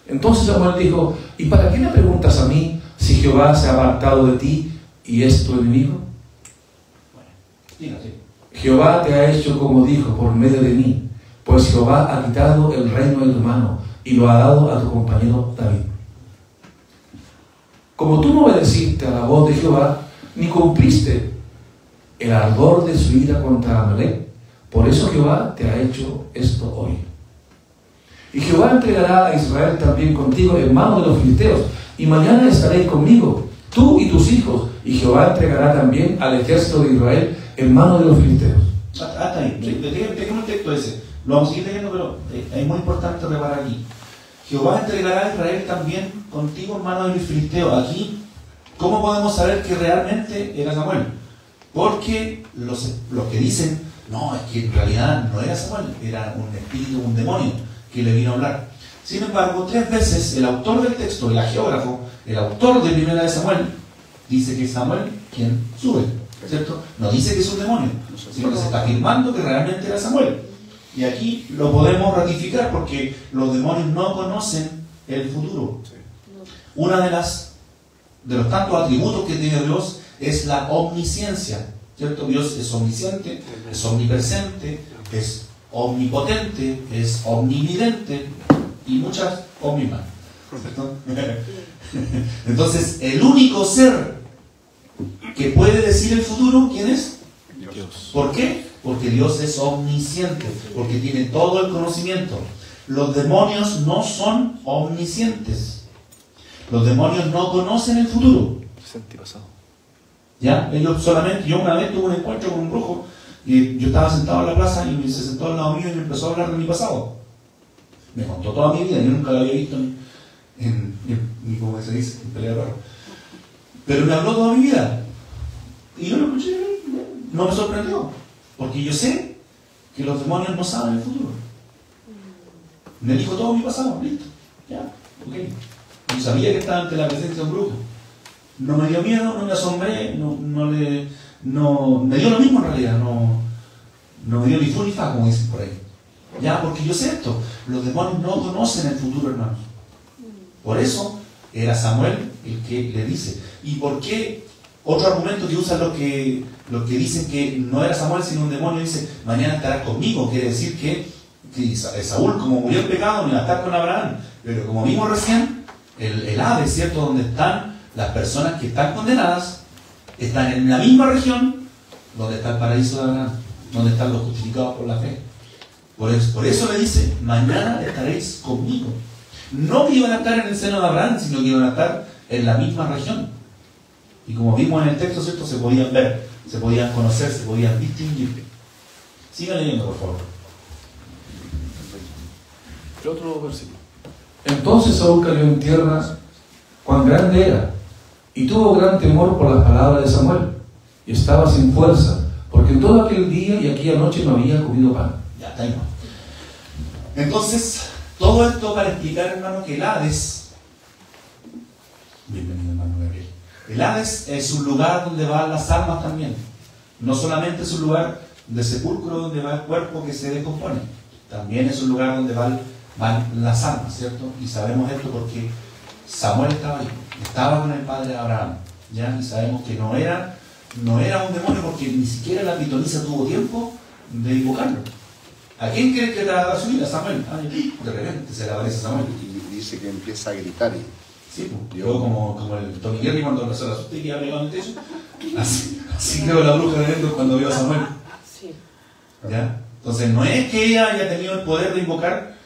Entonces Samuel dijo, ¿y para qué me preguntas a mí si Jehová se ha apartado de ti y es tu enemigo? Jehová te ha hecho como dijo por medio de mí, pues Jehová ha quitado el reino de tu mano y lo ha dado a tu compañero David. Como tú no obedeciste a la voz de Jehová, ni cumpliste el ardor de su ira contra Amalek, por eso Jehová te ha hecho esto hoy. Y Jehová entregará a Israel también contigo en manos de los filisteos, y mañana estaréis conmigo, tú y tus hijos, y Jehová entregará también al ejército de Israel en manos de los filisteos. Hasta ahí, dejemos el texto ese. Lo vamos a seguir leyendo, pero es muy importante reparar aquí. Jehová entregará a Israel también contigo en manos de los filisteos. Aquí, ¿cómo podemos saber que realmente era Samuel? Porque los que dicen, no, es que en realidad no era Samuel, era un espíritu, un demonio que le vino a hablar. Sin embargo, 3 veces el autor del texto, el hagiógrafo, el autor de Primera de Samuel dice que es Samuel quien sube, ¿cierto? No dice que es un demonio, sino que se está afirmando que realmente era Samuel. Y aquí lo podemos ratificar porque los demonios no conocen el futuro. Una de los tantos atributos que tiene Dios es la omnisciencia, ¿cierto? Dios es omnisciente, es omnipresente, es omnipotente, es omnividente y muchas omnimas. Entonces, el único ser que puede decir el futuro, ¿quién es? Dios. ¿Por qué? Porque Dios es omnisciente, porque tiene todo el conocimiento. Los demonios no son omniscientes. Los demonios no conocen el futuro. ¿Ya? Ellos solamente, yo una vez tuve un encuentro con un brujo y yo estaba sentado en la plaza y se sentó al lado mío y me empezó a hablar de mi pasado. Me contó toda mi vida, yo nunca lo había visto ni como se dice, en pelea de perro. Pero me habló toda mi vida. Y yo lo escuché, no me sorprendió. Porque yo sé que los demonios no saben el futuro. Me dijo todo mi pasado, listo. Ya, ok. Yo sabía que estaba ante la presencia de un brujo. No me dio miedo, no me asombré, no me dio lo mismo en realidad, no me dio ni fu ni fa, como dicen por ahí. Ya, porque yo sé esto, los demonios no conocen el futuro, hermanos. Por eso era Samuel el que le dice. ¿Y por qué? Otro argumento que usan los que dicen que no era Samuel sino un demonio, dice, mañana estarás conmigo, quiere decir que Saúl, como murió en pecado, no iba a estar con Abraham. Pero como vimos recién, el Hades, ¿cierto? Donde están las personas que están condenadas, están en la misma región donde está el paraíso de Abraham, donde están los justificados por la fe. Por eso le dice, mañana estaréis conmigo. No que iban a estar en el seno de Abraham, sino que iban a estar en la misma región. Y como vimos en el texto, ¿cierto? Se podían ver, se podían conocer, se podían distinguir. Sigan leyendo, por favor. El otro versículo. Entonces Saúl cayó en tierra, cuán grande era, y tuvo gran temor por las palabras de Samuel, y estaba sin fuerza, porque en todo aquel día y aquella noche no había comido pan. Ya está ahí. Entonces, todo esto para explicar, hermano, que el Hades, bienvenido hermano Gabriel, el Hades es un lugar donde van las almas también. No solamente es un lugar de sepulcro donde va el cuerpo que se descompone, también es un lugar donde van las almas, ¿cierto? Y sabemos esto porque Samuel estaba ahí, estaba con el padre Abraham, ¿ya? Y sabemos que no era un demonio porque ni siquiera la pitonisa tuvo tiempo de invocarlo. ¿A quién crees que la va a subir? A Samuel. De repente se le aparece a Samuel. Y dice que empieza a gritar. Sí, pues, yo como el Tommy Jerry cuando se la asusté y que había llegado en el techo. Así quedó la bruja de Endor cuando vio a Samuel. ¿Ya? Entonces no es que ella haya tenido el poder de invocar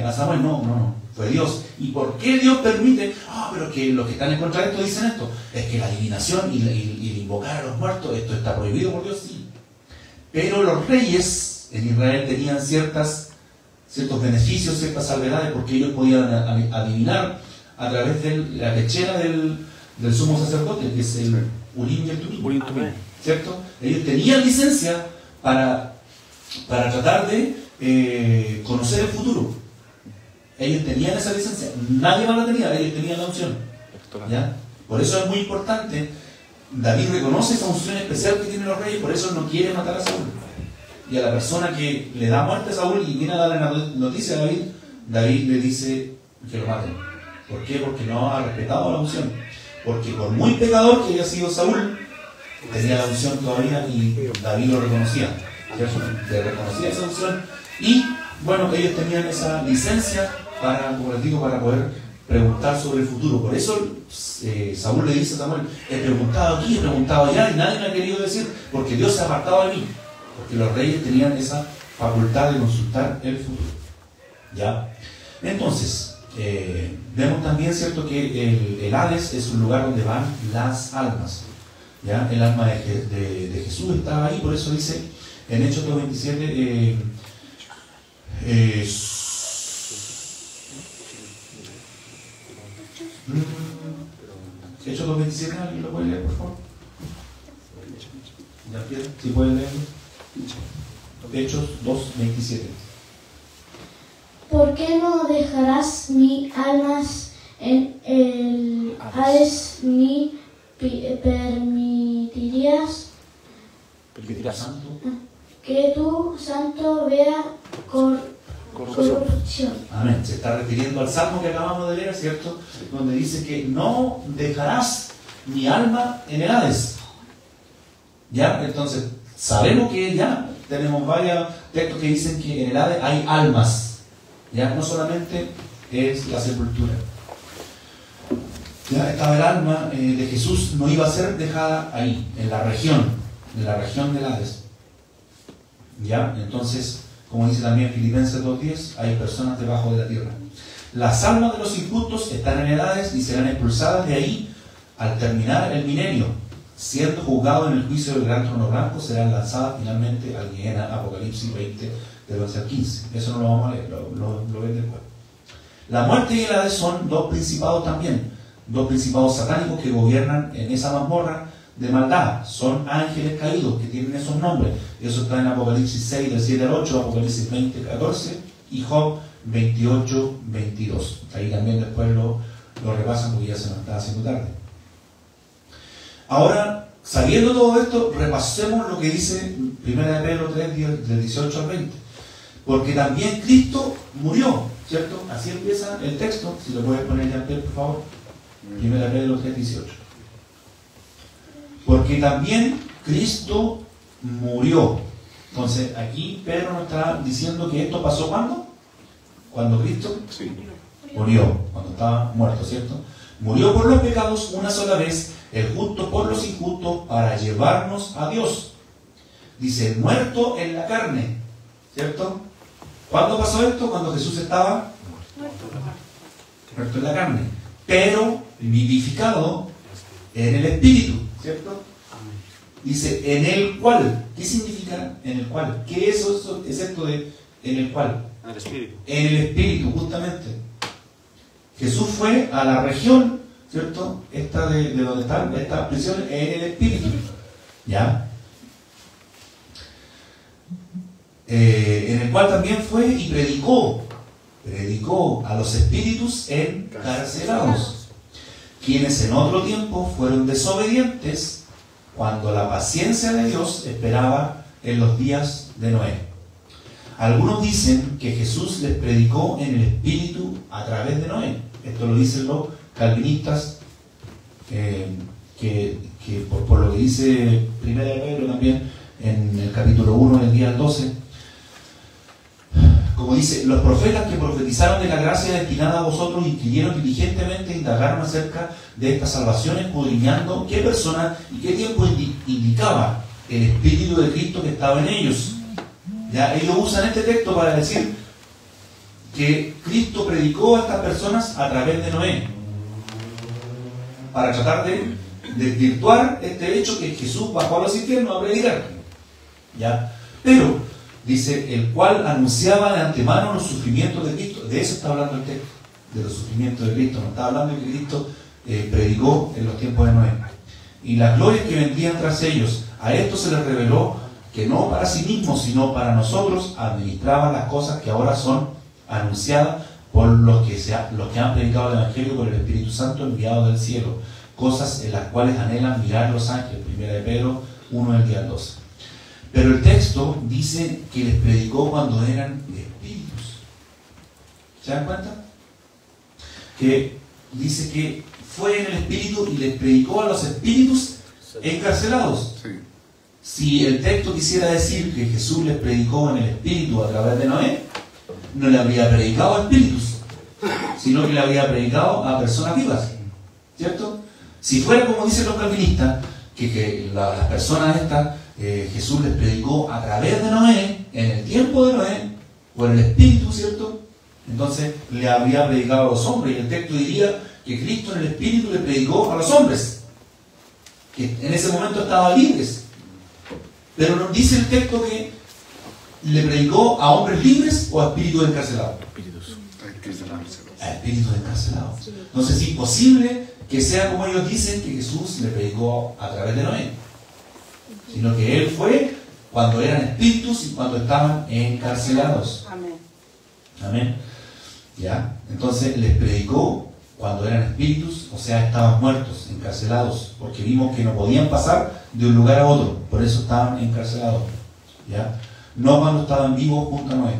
a Samuel, no. Fue Dios. ¿Y por qué Dios permite? Pero que los que están en contra de esto dicen esto. Es que la adivinación y invocar a los muertos, esto está prohibido por Dios, sí. Pero los reyes en Israel tenían ciertos beneficios, ciertas salvedades, porque ellos podían adivinar a través de la pechera del sumo sacerdote, que es el Urim y el Tumim, ¿cierto? Ellos tenían licencia para tratar de conocer el futuro. Ellos tenían esa licencia, nadie más la tenía, ellos tenían la unción, ¿ya? Por eso es muy importante, David reconoce esa unción especial que tienen los reyes, por eso no quiere matar a Saúl. Y a la persona que le da muerte a Saúl y viene a darle la noticia a David, David le dice que lo maten. ¿Por qué? Porque no ha respetado la unción. Porque por muy pecador que haya sido Saúl, tenía la unción todavía y David lo reconocía. Le reconocía esa unción. Y bueno, ellos tenían esa licencia para, como les digo, para poder preguntar sobre el futuro. Por eso Saúl le dice a Samuel, he preguntado aquí, he preguntado allá y nadie me ha querido decir, porque Dios se ha apartado de mí. Porque los reyes tenían esa facultad de consultar el futuro. ¿Ya? Entonces, vemos también, ¿cierto?, que el Hades es un lugar donde van las almas. ¿Ya? El alma de Jesús estaba ahí, por eso dice en Hechos 2:27, Hechos 2:27, ¿alguien lo puede leer, por favor? ¿Ya? Si pueden leerlo. Hechos 2:27. ¿Por qué no dejarás mis almas en el Hades, ni permitirás que tu santo vea corrupción. Amén. Se está refiriendo al salmo que acabamos de leer, ¿cierto? Donde dice que no dejarás mi alma en el Hades. ¿Ya? Entonces, sabemos que ya tenemos varios textos que dicen que en el Hades hay almas. Ya no solamente es la sepultura. Ya estaba el alma de Jesús, no iba a ser dejada ahí, en la región del Hades. ¿Ya? Entonces, como dice también Filipenses 2:10, hay personas debajo de la tierra. Las almas de los injustos están en el Hades y serán expulsadas de ahí al terminar el milenio. Siendo juzgados en el juicio del gran trono blanco, serán lanzadas finalmente al Gehenna, Apocalipsis 20, del 11 al 15. Eso no lo vamos a leer, lo ven después. La muerte y el Hades son dos principados también, dos principados satánicos que gobiernan en esa mazmorra de maldad. Son ángeles caídos que tienen esos nombres. Eso está en Apocalipsis 6, del 7 al 8, Apocalipsis 20, 14 y Job 28, 22. Ahí también después lo repasan porque ya se nos está haciendo tarde. Ahora, sabiendo todo esto, repasemos lo que dice 1 Pedro 3, del 18 al 20. Porque también Cristo murió, ¿cierto? Así empieza el texto. Si lo puedes poner ya, por favor. 1 Pedro 3, 18. Porque también Cristo murió. Entonces, aquí Pedro nos está diciendo que esto pasó ¿cuándo? Cuando Cristo murió, cuando estaba muerto, ¿cierto? Murió por los pecados una sola vez, el justo por los injustos, para llevarnos a Dios. Dice, muerto en la carne, ¿cierto? ¿Cuándo pasó esto? Cuando Jesús estaba muerto en la carne, pero vivificado en el Espíritu, ¿cierto? Dice, en el cual. ¿Qué significa en el cual? ¿Qué es esto de en el cual? En el Espíritu. En el Espíritu, justamente. Jesús fue a la región, ¿cierto? Esta de donde están estas prisiones, en el Espíritu. ¿Ya? En el cual también fue y predicó a los espíritus encarcelados, quienes en otro tiempo fueron desobedientes cuando la paciencia de Dios esperaba en los días de Noé. Algunos dicen que Jesús les predicó en el Espíritu a través de Noé. Esto lo dicen los calvinistas, por lo que dice 1 Pedro también en el capítulo 1, del día al 12. Como dice, los profetas que profetizaron de la gracia destinada a vosotros inquirieron diligentemente e indagaron acerca de esta salvación, escudriñando qué persona y qué tiempo indicaba el Espíritu de Cristo que estaba en ellos. Ya, ellos usan este texto para decir que Cristo predicó a estas personas a través de Noé, para tratar de desvirtuar este hecho que Jesús bajó a los infiernos a predicar. ¿Ya? Pero dice, el cual anunciaba de antemano los sufrimientos de Cristo. De eso está hablando el texto, de los sufrimientos de Cristo. No está hablando de que Cristo predicó en los tiempos de Noé. Y las glorias que vendrían tras ellos, a esto se les reveló que no para sí mismos, sino para nosotros, administraban las cosas que ahora son anunciadas por los que han predicado el Evangelio por el Espíritu Santo enviado del cielo, cosas en las cuales anhelan mirar los ángeles. 1 Pedro 1, del día 12. Pero el texto dice que les predicó cuando eran espíritus. ¿Se dan cuenta? Que dice que fue en el Espíritu y les predicó a los espíritus encarcelados. Sí. Si el texto quisiera decir que Jesús les predicó en el Espíritu a través de Noé, no le habría predicado a espíritus, sino que le habría predicado a personas vivas. ¿Cierto? Si fuera como dicen los calvinistas, que las personas estas, Jesús les predicó a través de Noé, en el tiempo de Noé, por el Espíritu, ¿cierto? Entonces le habría predicado a los hombres, y el texto diría que Cristo en el Espíritu le predicó a los hombres, que en ese momento estaban libres. Pero nos dice el texto que le predicó a hombres libres o a espíritus encarcelados. A espíritus encarcelados. Entonces es imposible que sea como ellos dicen, que Jesús le predicó a través de Noé, sino que Él fue cuando eran espíritus y cuando estaban encarcelados. Amén. Amén. ¿Ya? Entonces les predicó cuando eran espíritus, o sea, estaban muertos, encarcelados, porque vimos que no podían pasar de un lugar a otro, por eso estaban encarcelados, ¿ya? No cuando estaban vivos junto a Noé.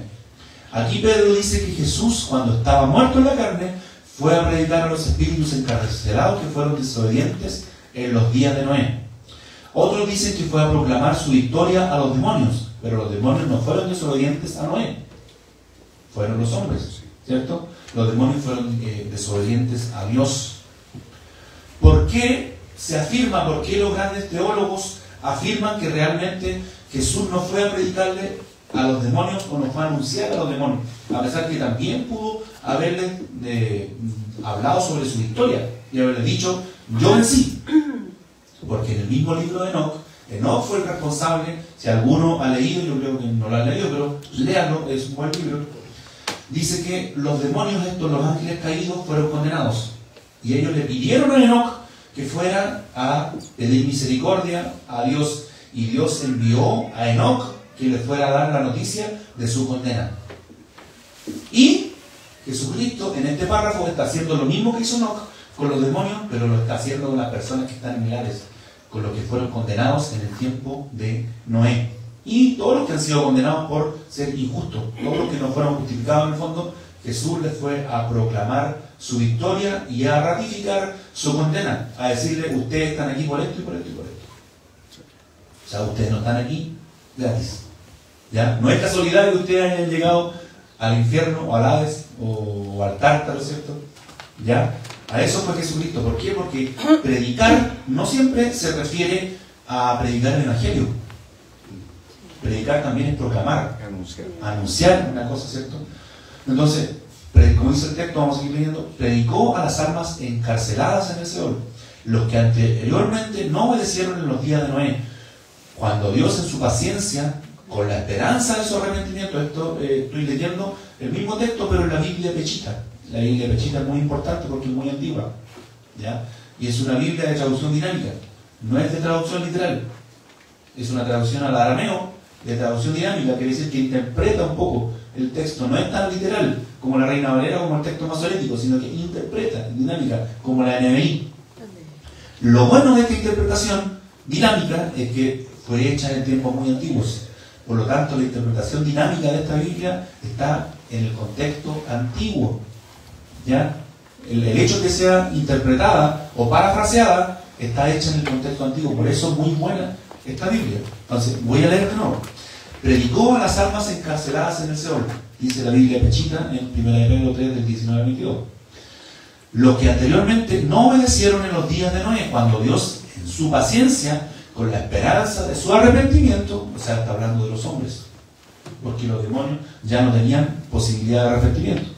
Aquí Pedro dice que Jesús, cuando estaba muerto en la carne, fue a predicar a los espíritus encarcelados que fueron desobedientes en los días de Noé. Otros dicen que fue a proclamar su victoria a los demonios, pero los demonios no fueron desobedientes a Noé, fueron los hombres, ¿cierto? Los demonios fueron desobedientes a Dios. ¿Por qué se afirma, por qué los grandes teólogos afirman que realmente Jesús no fue a predicarle a los demonios o no fue a anunciar a los demonios? A pesar que también pudo haberles hablado sobre su victoria y haberles dicho, yo vencí. Porque en el mismo libro de Enoc fue el responsable, si alguno ha leído, yo creo que no lo ha leído, pero léanlo, es un buen libro. Dice que los demonios estos, los ángeles caídos, fueron condenados. Y ellos le pidieron a Enoc que fuera a pedir misericordia a Dios. Y Dios envió a Enoc que le fuera a dar la noticia de su condena. Y Jesucristo en este párrafo está haciendo lo mismo que hizo Enoc con los demonios, pero lo está haciendo con las personas que están en el Hades, con los que fueron condenados en el tiempo de Noé. Y todos los que han sido condenados por ser injustos, todos los que no fueron justificados en el fondo, Jesús les fue a proclamar su victoria y a ratificar su condena, a decirle, ustedes están aquí por esto y por esto y por esto. O sea, ustedes no están aquí gratis. ¿Ya? No es casualidad que ustedes hayan llegado al infierno o al Hades o al Tártaro, ¿cierto? ¿Ya? A eso fue Jesucristo. ¿Por qué? Porque predicar no siempre se refiere a predicar el Evangelio. Predicar también es proclamar, anunciar una cosa, ¿cierto? Entonces, como dice el texto, vamos a seguir leyendo, predicó a las almas encarceladas en el Seol, los que anteriormente no obedecieron en los días de Noé, cuando Dios en su paciencia, con la esperanza de su arrepentimiento, esto estoy leyendo el mismo texto, pero en la Biblia Pechita. La Biblia Pechita es muy importante porque es muy antigua, ¿ya? Y es una Biblia de traducción dinámica, no es de traducción literal, es una traducción al arameo de traducción dinámica, quiere decir que interpreta un poco el texto, no es tan literal como la Reina Valera o como el texto masorético, sino que interpreta dinámica como la NBI. Lo bueno de esta interpretación dinámica es que fue hecha en tiempos muy antiguos, por lo tanto la interpretación dinámica de esta Biblia está en el contexto antiguo, ¿ya? El hecho de que sea interpretada o parafraseada está hecha en el contexto antiguo, por eso es muy buena esta Biblia. Entonces, voy a leer de nuevo. Predicó a las almas encarceladas en el Seol, dice la Biblia Pechita en 1 Pedro 3 del 19 al 22. Los que anteriormente no obedecieron en los días de Noé, cuando Dios, en su paciencia, con la esperanza de su arrepentimiento, o sea, está hablando de los hombres, porque los demonios ya no tenían posibilidad de arrepentimiento,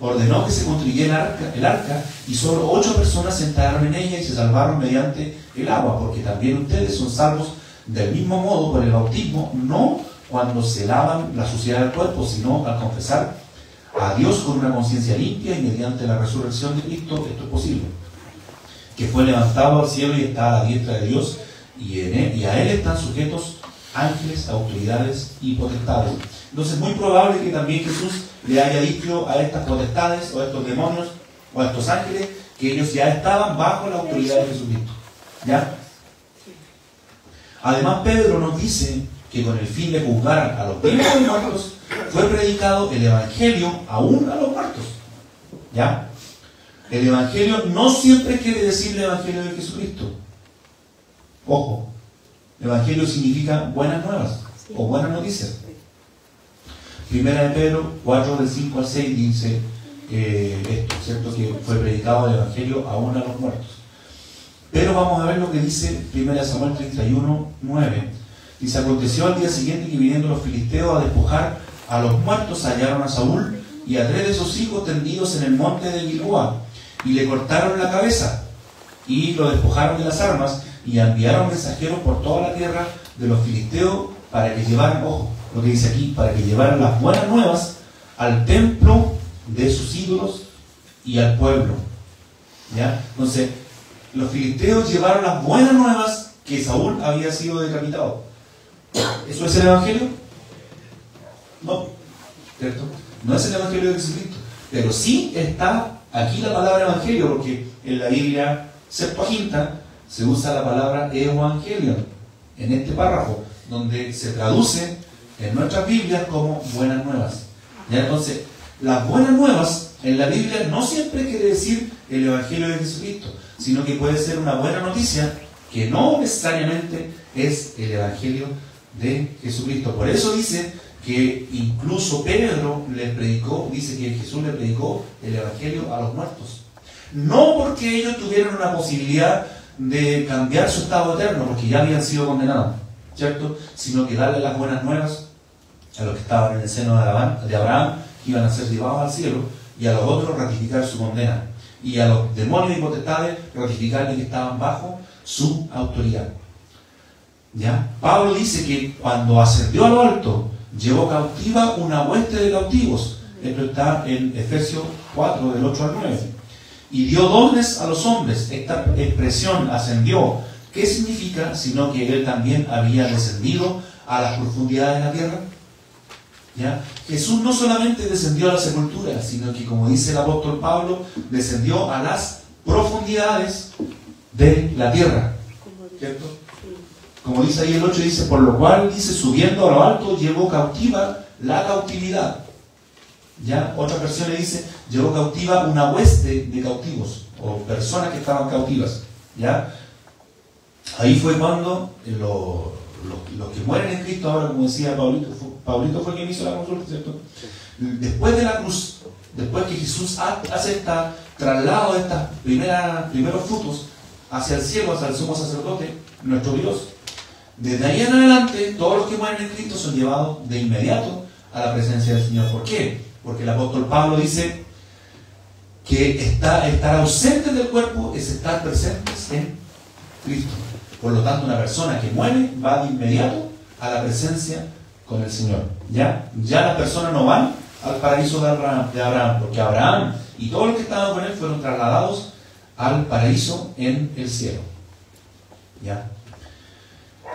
ordenó que se construyera el arca y solo 8 personas entraron en ella y se salvaron mediante el agua, porque también ustedes son salvos del mismo modo por el bautismo, no cuando se lavan la suciedad del cuerpo, sino al confesar a Dios con una conciencia limpia y mediante la resurrección de Cristo. Esto es posible, que fue levantado al cielo y está a la diestra de Dios, y a Él están sujetos ángeles, autoridades y potestades. Entonces es muy probable que también Jesús le haya dicho a estas potestades o a estos demonios o a estos ángeles que ellos ya estaban bajo la autoridad de Jesucristo, ¿ya? Además, Pedro nos dice que con el fin de juzgar a los vivos y muertos fue predicado el Evangelio aún a los muertos, ¿ya? El Evangelio no siempre quiere decir el Evangelio de Jesucristo. Ojo, el Evangelio significa buenas nuevas o buenas noticias. Primera de Pedro 4 del 5 al 6 dice esto, ¿cierto? Que fue predicado el Evangelio aún a los muertos. Pero vamos a ver lo que dice 1 Samuel 31, 9. Dice, aconteció al día siguiente que viniendo los filisteos a despojar a los muertos, hallaron a Saúl y a 3 de sus hijos tendidos en el monte de Gilboa, y le cortaron la cabeza, y lo despojaron de las armas, y enviaron mensajeros por toda la tierra de los filisteos para que llevaran, ojo, lo que dice aquí, para que llevaran las buenas nuevas al templo de sus ídolos y al pueblo. ¿Ya? Entonces, los filisteos llevaron las buenas nuevas que Saúl había sido decapitado. ¿Eso es el Evangelio? No, ¿cierto? No es el Evangelio de Jesucristo, pero sí está aquí la palabra evangelio, porque en la Biblia Septuaginta se usa la palabra evangelion en este párrafo, donde se traduce en nuestras Biblias como buenas nuevas. ¿Ya? Entonces, las buenas nuevas en la Biblia no siempre quiere decir el evangelio de Jesucristo, sino que puede ser una buena noticia que no necesariamente es el evangelio de Jesucristo. Por eso dice que incluso Pedro les predicó, dice que Jesús le predicó el evangelio a los muertos. No porque ellos tuvieran una posibilidad de cambiar su estado eterno, porque ya habían sido condenados, ¿cierto? Sino que darle las buenas nuevas a los que estaban en el seno de Abraham, que iban a ser llevados al cielo, y a los otros ratificar su condena, y a los demonios y potestades ratificar que estaban bajo su autoridad. ¿Ya? Pablo dice que cuando ascendió a lo alto, llevó cautiva una hueste de cautivos. Esto está en Efesios 4, del 8 al 9. Y dio dones a los hombres. Esta expresión ascendió, ¿qué significa? Sino que él también había descendido a las profundidades de la tierra. ¿Ya? Jesús no solamente descendió a la sepultura, sino que, como dice el apóstol Pablo, descendió a las profundidades de la tierra, ¿cierto? Como dice ahí el 8, dice, por lo cual, dice, subiendo a lo alto, llevó cautiva la cautividad. ¿Ya? Otra versión le dice, llevó cautiva una hueste de cautivos, o personas que estaban cautivas. ¿Ya? Ahí fue cuando los que mueren en Cristo, ahora como decía Paulito fue quien hizo la consulta, ¿cierto? Después de la cruz, después que Jesús hace este traslado de estos primeros frutos hacia el cielo, hacia el sumo sacerdote, nuestro Dios, desde ahí en adelante, todos los que mueren en Cristo son llevados de inmediato a la presencia del Señor. ¿Por qué? Porque el apóstol Pablo dice que estar ausentes del cuerpo es estar presentes en Cristo. Por lo tanto, una persona que muere va de inmediato a la presencia con el Señor. ¿Ya? Ya las personas no van al paraíso de Abraham, porque Abraham y todos los que estaban con él fueron trasladados al paraíso en el cielo. ¿Ya?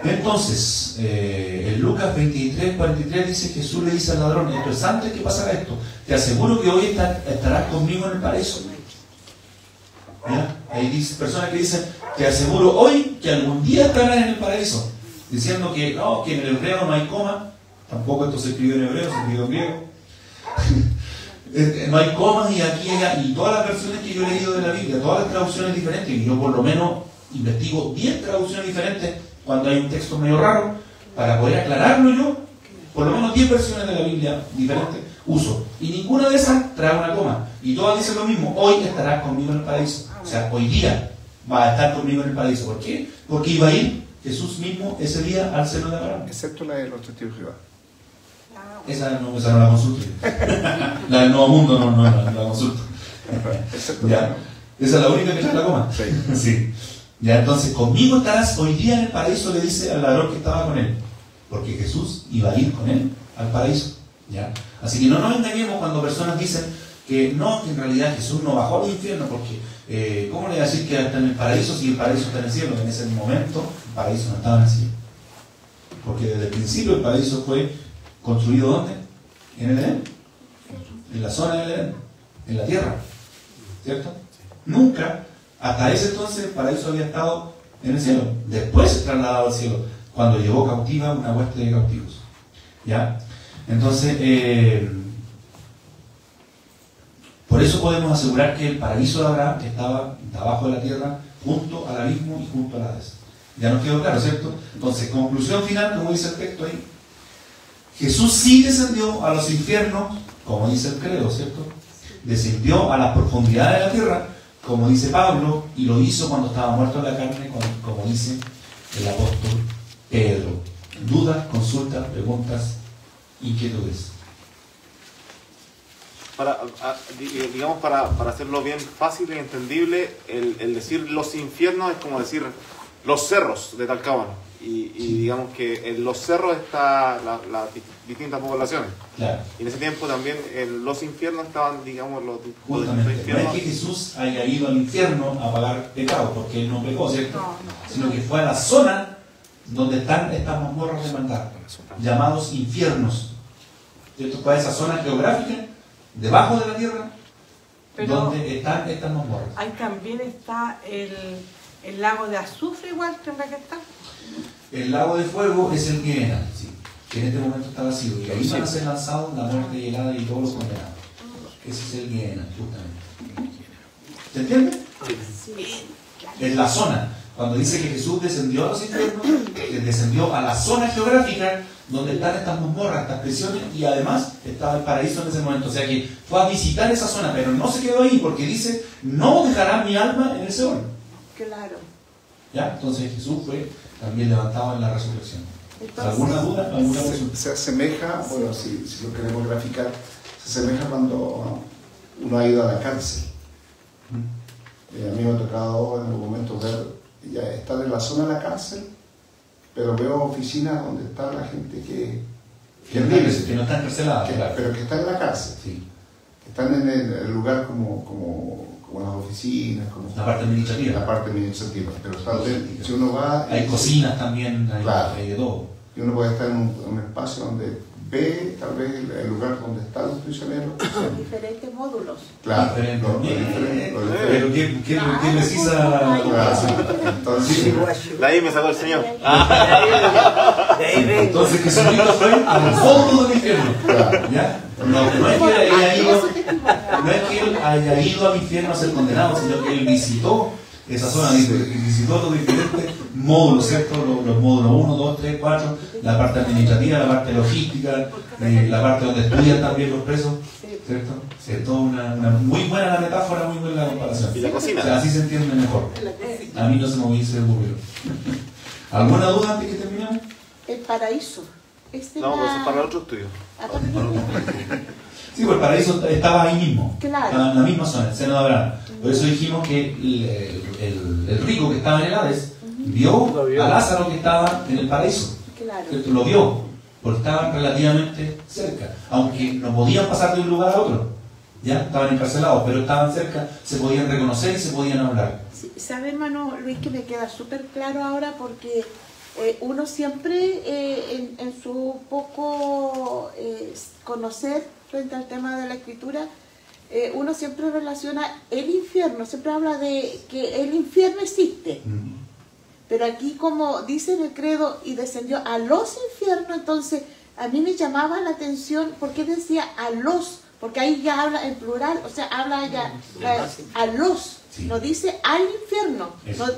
Entonces, en Lucas 23, 43 dice, Jesús le dice al ladrón, esto es antes que pasara esto, te aseguro que hoy estarás conmigo en el paraíso. ¿Ya? Hay personas que dicen, te aseguro hoy que algún día estarás en el paraíso, diciendo que no, que en el hebreo no hay coma, tampoco esto se escribió en hebreo, se escribió en griego. No hay comas y aquí y todas las versiones que yo he leído de la Biblia, todas las traducciones diferentes, y yo por lo menos investigo 10 traducciones diferentes cuando hay un texto medio raro, para poder aclararlo yo, por lo menos 10 versiones de la Biblia diferentes uso, y ninguna de esas trae una coma, y todas dicen lo mismo, hoy estarás conmigo en el paraíso. O sea, hoy día va a estar conmigo en el paraíso. ¿Por qué? Porque iba a ir Jesús mismo ese día al seno de Abraham. Excepto la de los testigos de Jehová. Esa no la consulto. La del Nuevo Mundo no la consulto. Ya. Esa es la única que trae la coma. Sí. Sí. Ya, entonces, conmigo estarás hoy día en el paraíso, le dice al ladrón que estaba con él. Porque Jesús iba a ir con él al paraíso. ¿Ya? Así que no nos engañemos cuando personas dicen que no, que en realidad Jesús no bajó al infierno, porque ¿cómo le voy a decir que está en el paraíso si el paraíso está en el cielo? En ese momento el paraíso no estaba en el cielo. Porque desde el principio el paraíso fue construido ¿dónde? En el Edén. En la zona del Edén. En la tierra. ¿Cierto? Nunca, hasta ese entonces, el paraíso había estado en el cielo. Después se trasladado al cielo, cuando llevó cautiva una hueste de cautivos. ¿Ya? Entonces, por eso podemos asegurar que el paraíso de Abraham estaba abajo de la tierra, junto al abismo y junto a la Hades. Ya nos quedó claro, ¿cierto? Entonces, conclusión final, como dice el texto ahí, Jesús sí descendió a los infiernos, como dice el credo, ¿cierto? Descendió a las profundidades de la tierra, como dice Pablo, y lo hizo cuando estaba muerto en la carne, como dice el apóstol Pedro. ¿Dudas, consultas, preguntas, inquietudes? Digamos, para hacerlo bien fácil y entendible, el decir los infiernos es como decir los cerros de Talcahuano. Y digamos que en los cerros están las distintas poblaciones. Claro. Y en ese tiempo también en los infiernos estaban, digamos, los justamente, infiernos. no es que Jesús haya ido al infierno a pagar pecado, porque él no pecó, ¿cierto? Sino que fue a la zona donde están estas mazmorras de maldad, llamados infiernos. ¿Cierto? Fue a esa zona geográfica, debajo de la tierra, donde están estas mazmorras. Ahí también está el lago de azufre, igual tendrá que estar. El lago de fuego es el Gehenna, sí, que en este momento está vacío, y ahí van a ser lanzados la muerte llegada y todos los condenados. Ese es el Gehenna, justamente. ¿Se entiende? Sí. Es la zona. Cuando dice que Jesús descendió a los infiernos, descendió a la zona geográfica donde están estas mazmorras, estas prisiones, y además estaba el paraíso en ese momento. O sea que fue a visitar esa zona, pero no se quedó ahí, porque dice, no dejará mi alma en el Seol. Claro. ¿Ya? Entonces Jesús fue también levantado en la resurrección. Entonces, ¿alguna duda? ¿Alguna se asemeja, bueno, si lo queremos graficar, se asemeja cuando uno ha ido a la cárcel. A mí me ha tocado en algún momento ver, ya estar en la zona de la cárcel, pero veo oficinas donde está la gente que no está encarcelada, claro. Pero que está en la cárcel, sí. Que están en el lugar como las oficinas, como la parte administrativa. La parte administrativa, pero está dentro. Si uno va, hay cocinas también, claro, hay de todo. Y uno puede estar en un espacio donde ve tal vez el lugar donde están los prisioneros. Diferentes módulos. Claro, pero qué precisa. Entonces, de ahí me sacó el Señor. Entonces Jesucristo fue al fondo del infierno. ¿Ya? No es que él haya ido al infierno a ser condenado, sino que él visitó esa zona, visitó los diferentes módulos, ¿cierto? Los módulos 1, 2, 3, 4, la parte administrativa, la parte logística, la parte donde estudian también los presos, ¿cierto? Es toda una muy buena la metáfora, muy buena la comparación. Y la cocina. O sea, así se entiende mejor. A mí no se me hubiese ocurrido. ¿Alguna duda antes que terminemos? El paraíso. No, pues es para otro estudio. Sí, pues el paraíso estaba ahí mismo, claro, estaba en la misma zona, el seno de Abraham. Por eso dijimos que el rico que estaba en el Hades vio a Lázaro que estaba en el paraíso. Claro. Lo vio, porque estaban relativamente cerca, aunque no podían pasar de un lugar a otro. Ya estaban encarcelados, pero estaban cerca, se podían reconocer y se podían hablar. Sí, ¿sabe, hermano Luis, que me queda súper claro ahora? Porque uno siempre, en su poco conocer frente al tema de la escritura, uno siempre relaciona el infierno, siempre habla de que el infierno existe. Pero aquí, como dice en el credo, y descendió a los infiernos, entonces a mí me llamaba la atención porque decía a los, porque ahí ya habla en plural, o sea, habla ya a los, no dice al infierno,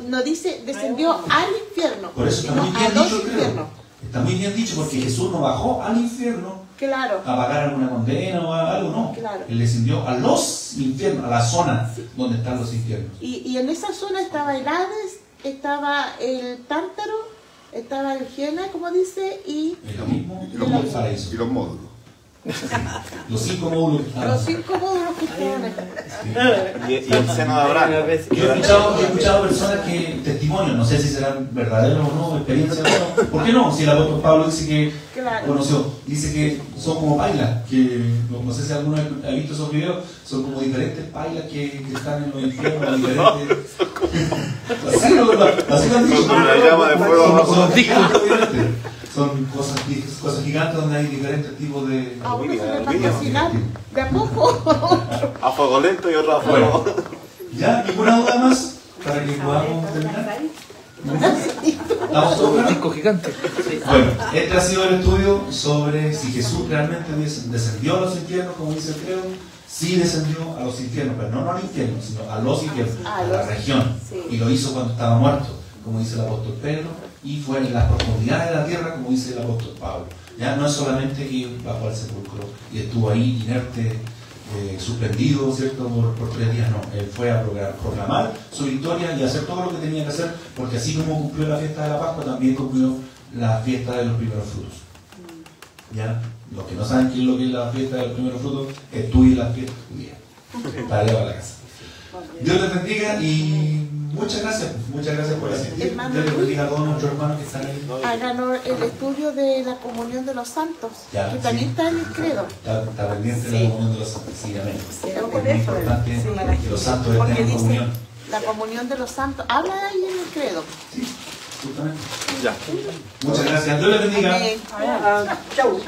no dice descendió al infierno, por eso está muy bien dicho, creo. Está muy bien dicho, porque Jesús no bajó al infierno a pagar alguna condena o algo, no. Claro. Él descendió a los infiernos, a la zona donde están los infiernos. Y en esa zona estaba el Hades, estaba el Tártaro, estaba el Gehenna, como dice, y lo mismo, el paraíso. Y los módulos. Los 5 módulos. Los 5 módulos que estaban. Y el seno de Abraham. Yo he escuchado personas que testimonios, no sé si serán verdaderos o no, experiencias o no. ¿Por qué no? Si el apóstol Pablo dice que conoció, dice que son como pailas, que no sé si alguno ha visto esos videos, son como diferentes pailas que están en los infiernos, diferentes. Así lo han dicho. Una llama de fuego. Son cosas gigantes donde hay diferentes tipos de... A uno se le va a cocinar de a poco. A fuego lento y otro a fuego. Bueno, ¿ya? ¿Ninguna duda más? Para que podamos terminar. ¿Estamos todos claros? Disco gigante. Bueno, este ha sido el estudio sobre si Jesús realmente descendió a los infiernos, como dice el credo. Sí descendió a los infiernos, pero no al infierno, sino a los infiernos, a la región. Y lo hizo cuando estaba muerto, como dice el apóstol Pedro. Y fue en las profundidades de la tierra, como dice el apóstol Pablo. Ya no es solamente que bajó al sepulcro y estuvo ahí inerte, suspendido, ¿cierto? Por 3 días, no. Él fue a proclamar su victoria y hacer todo lo que tenía que hacer, porque así como cumplió la fiesta de la Pascua, también cumplió la fiesta de los primeros frutos. ¿Ya? Los que no saben qué es lo que es la fiesta de los primeros frutos, estudien la fiesta judía para llevar a la casa. Dios les bendiga y muchas gracias por asistir. Dios les bendiga a todos nuestros hermanos que están ahí. Hagan el estudio de la comunión de los santos, que también está en el credo. Está pendiente de la comunión de los santos. Sí, amén. Es muy importante que los santos tengan comunión. La comunión de los santos, habla ahí en el credo. Sí, justamente. Ya. Muchas gracias. Dios les bendiga. Chau.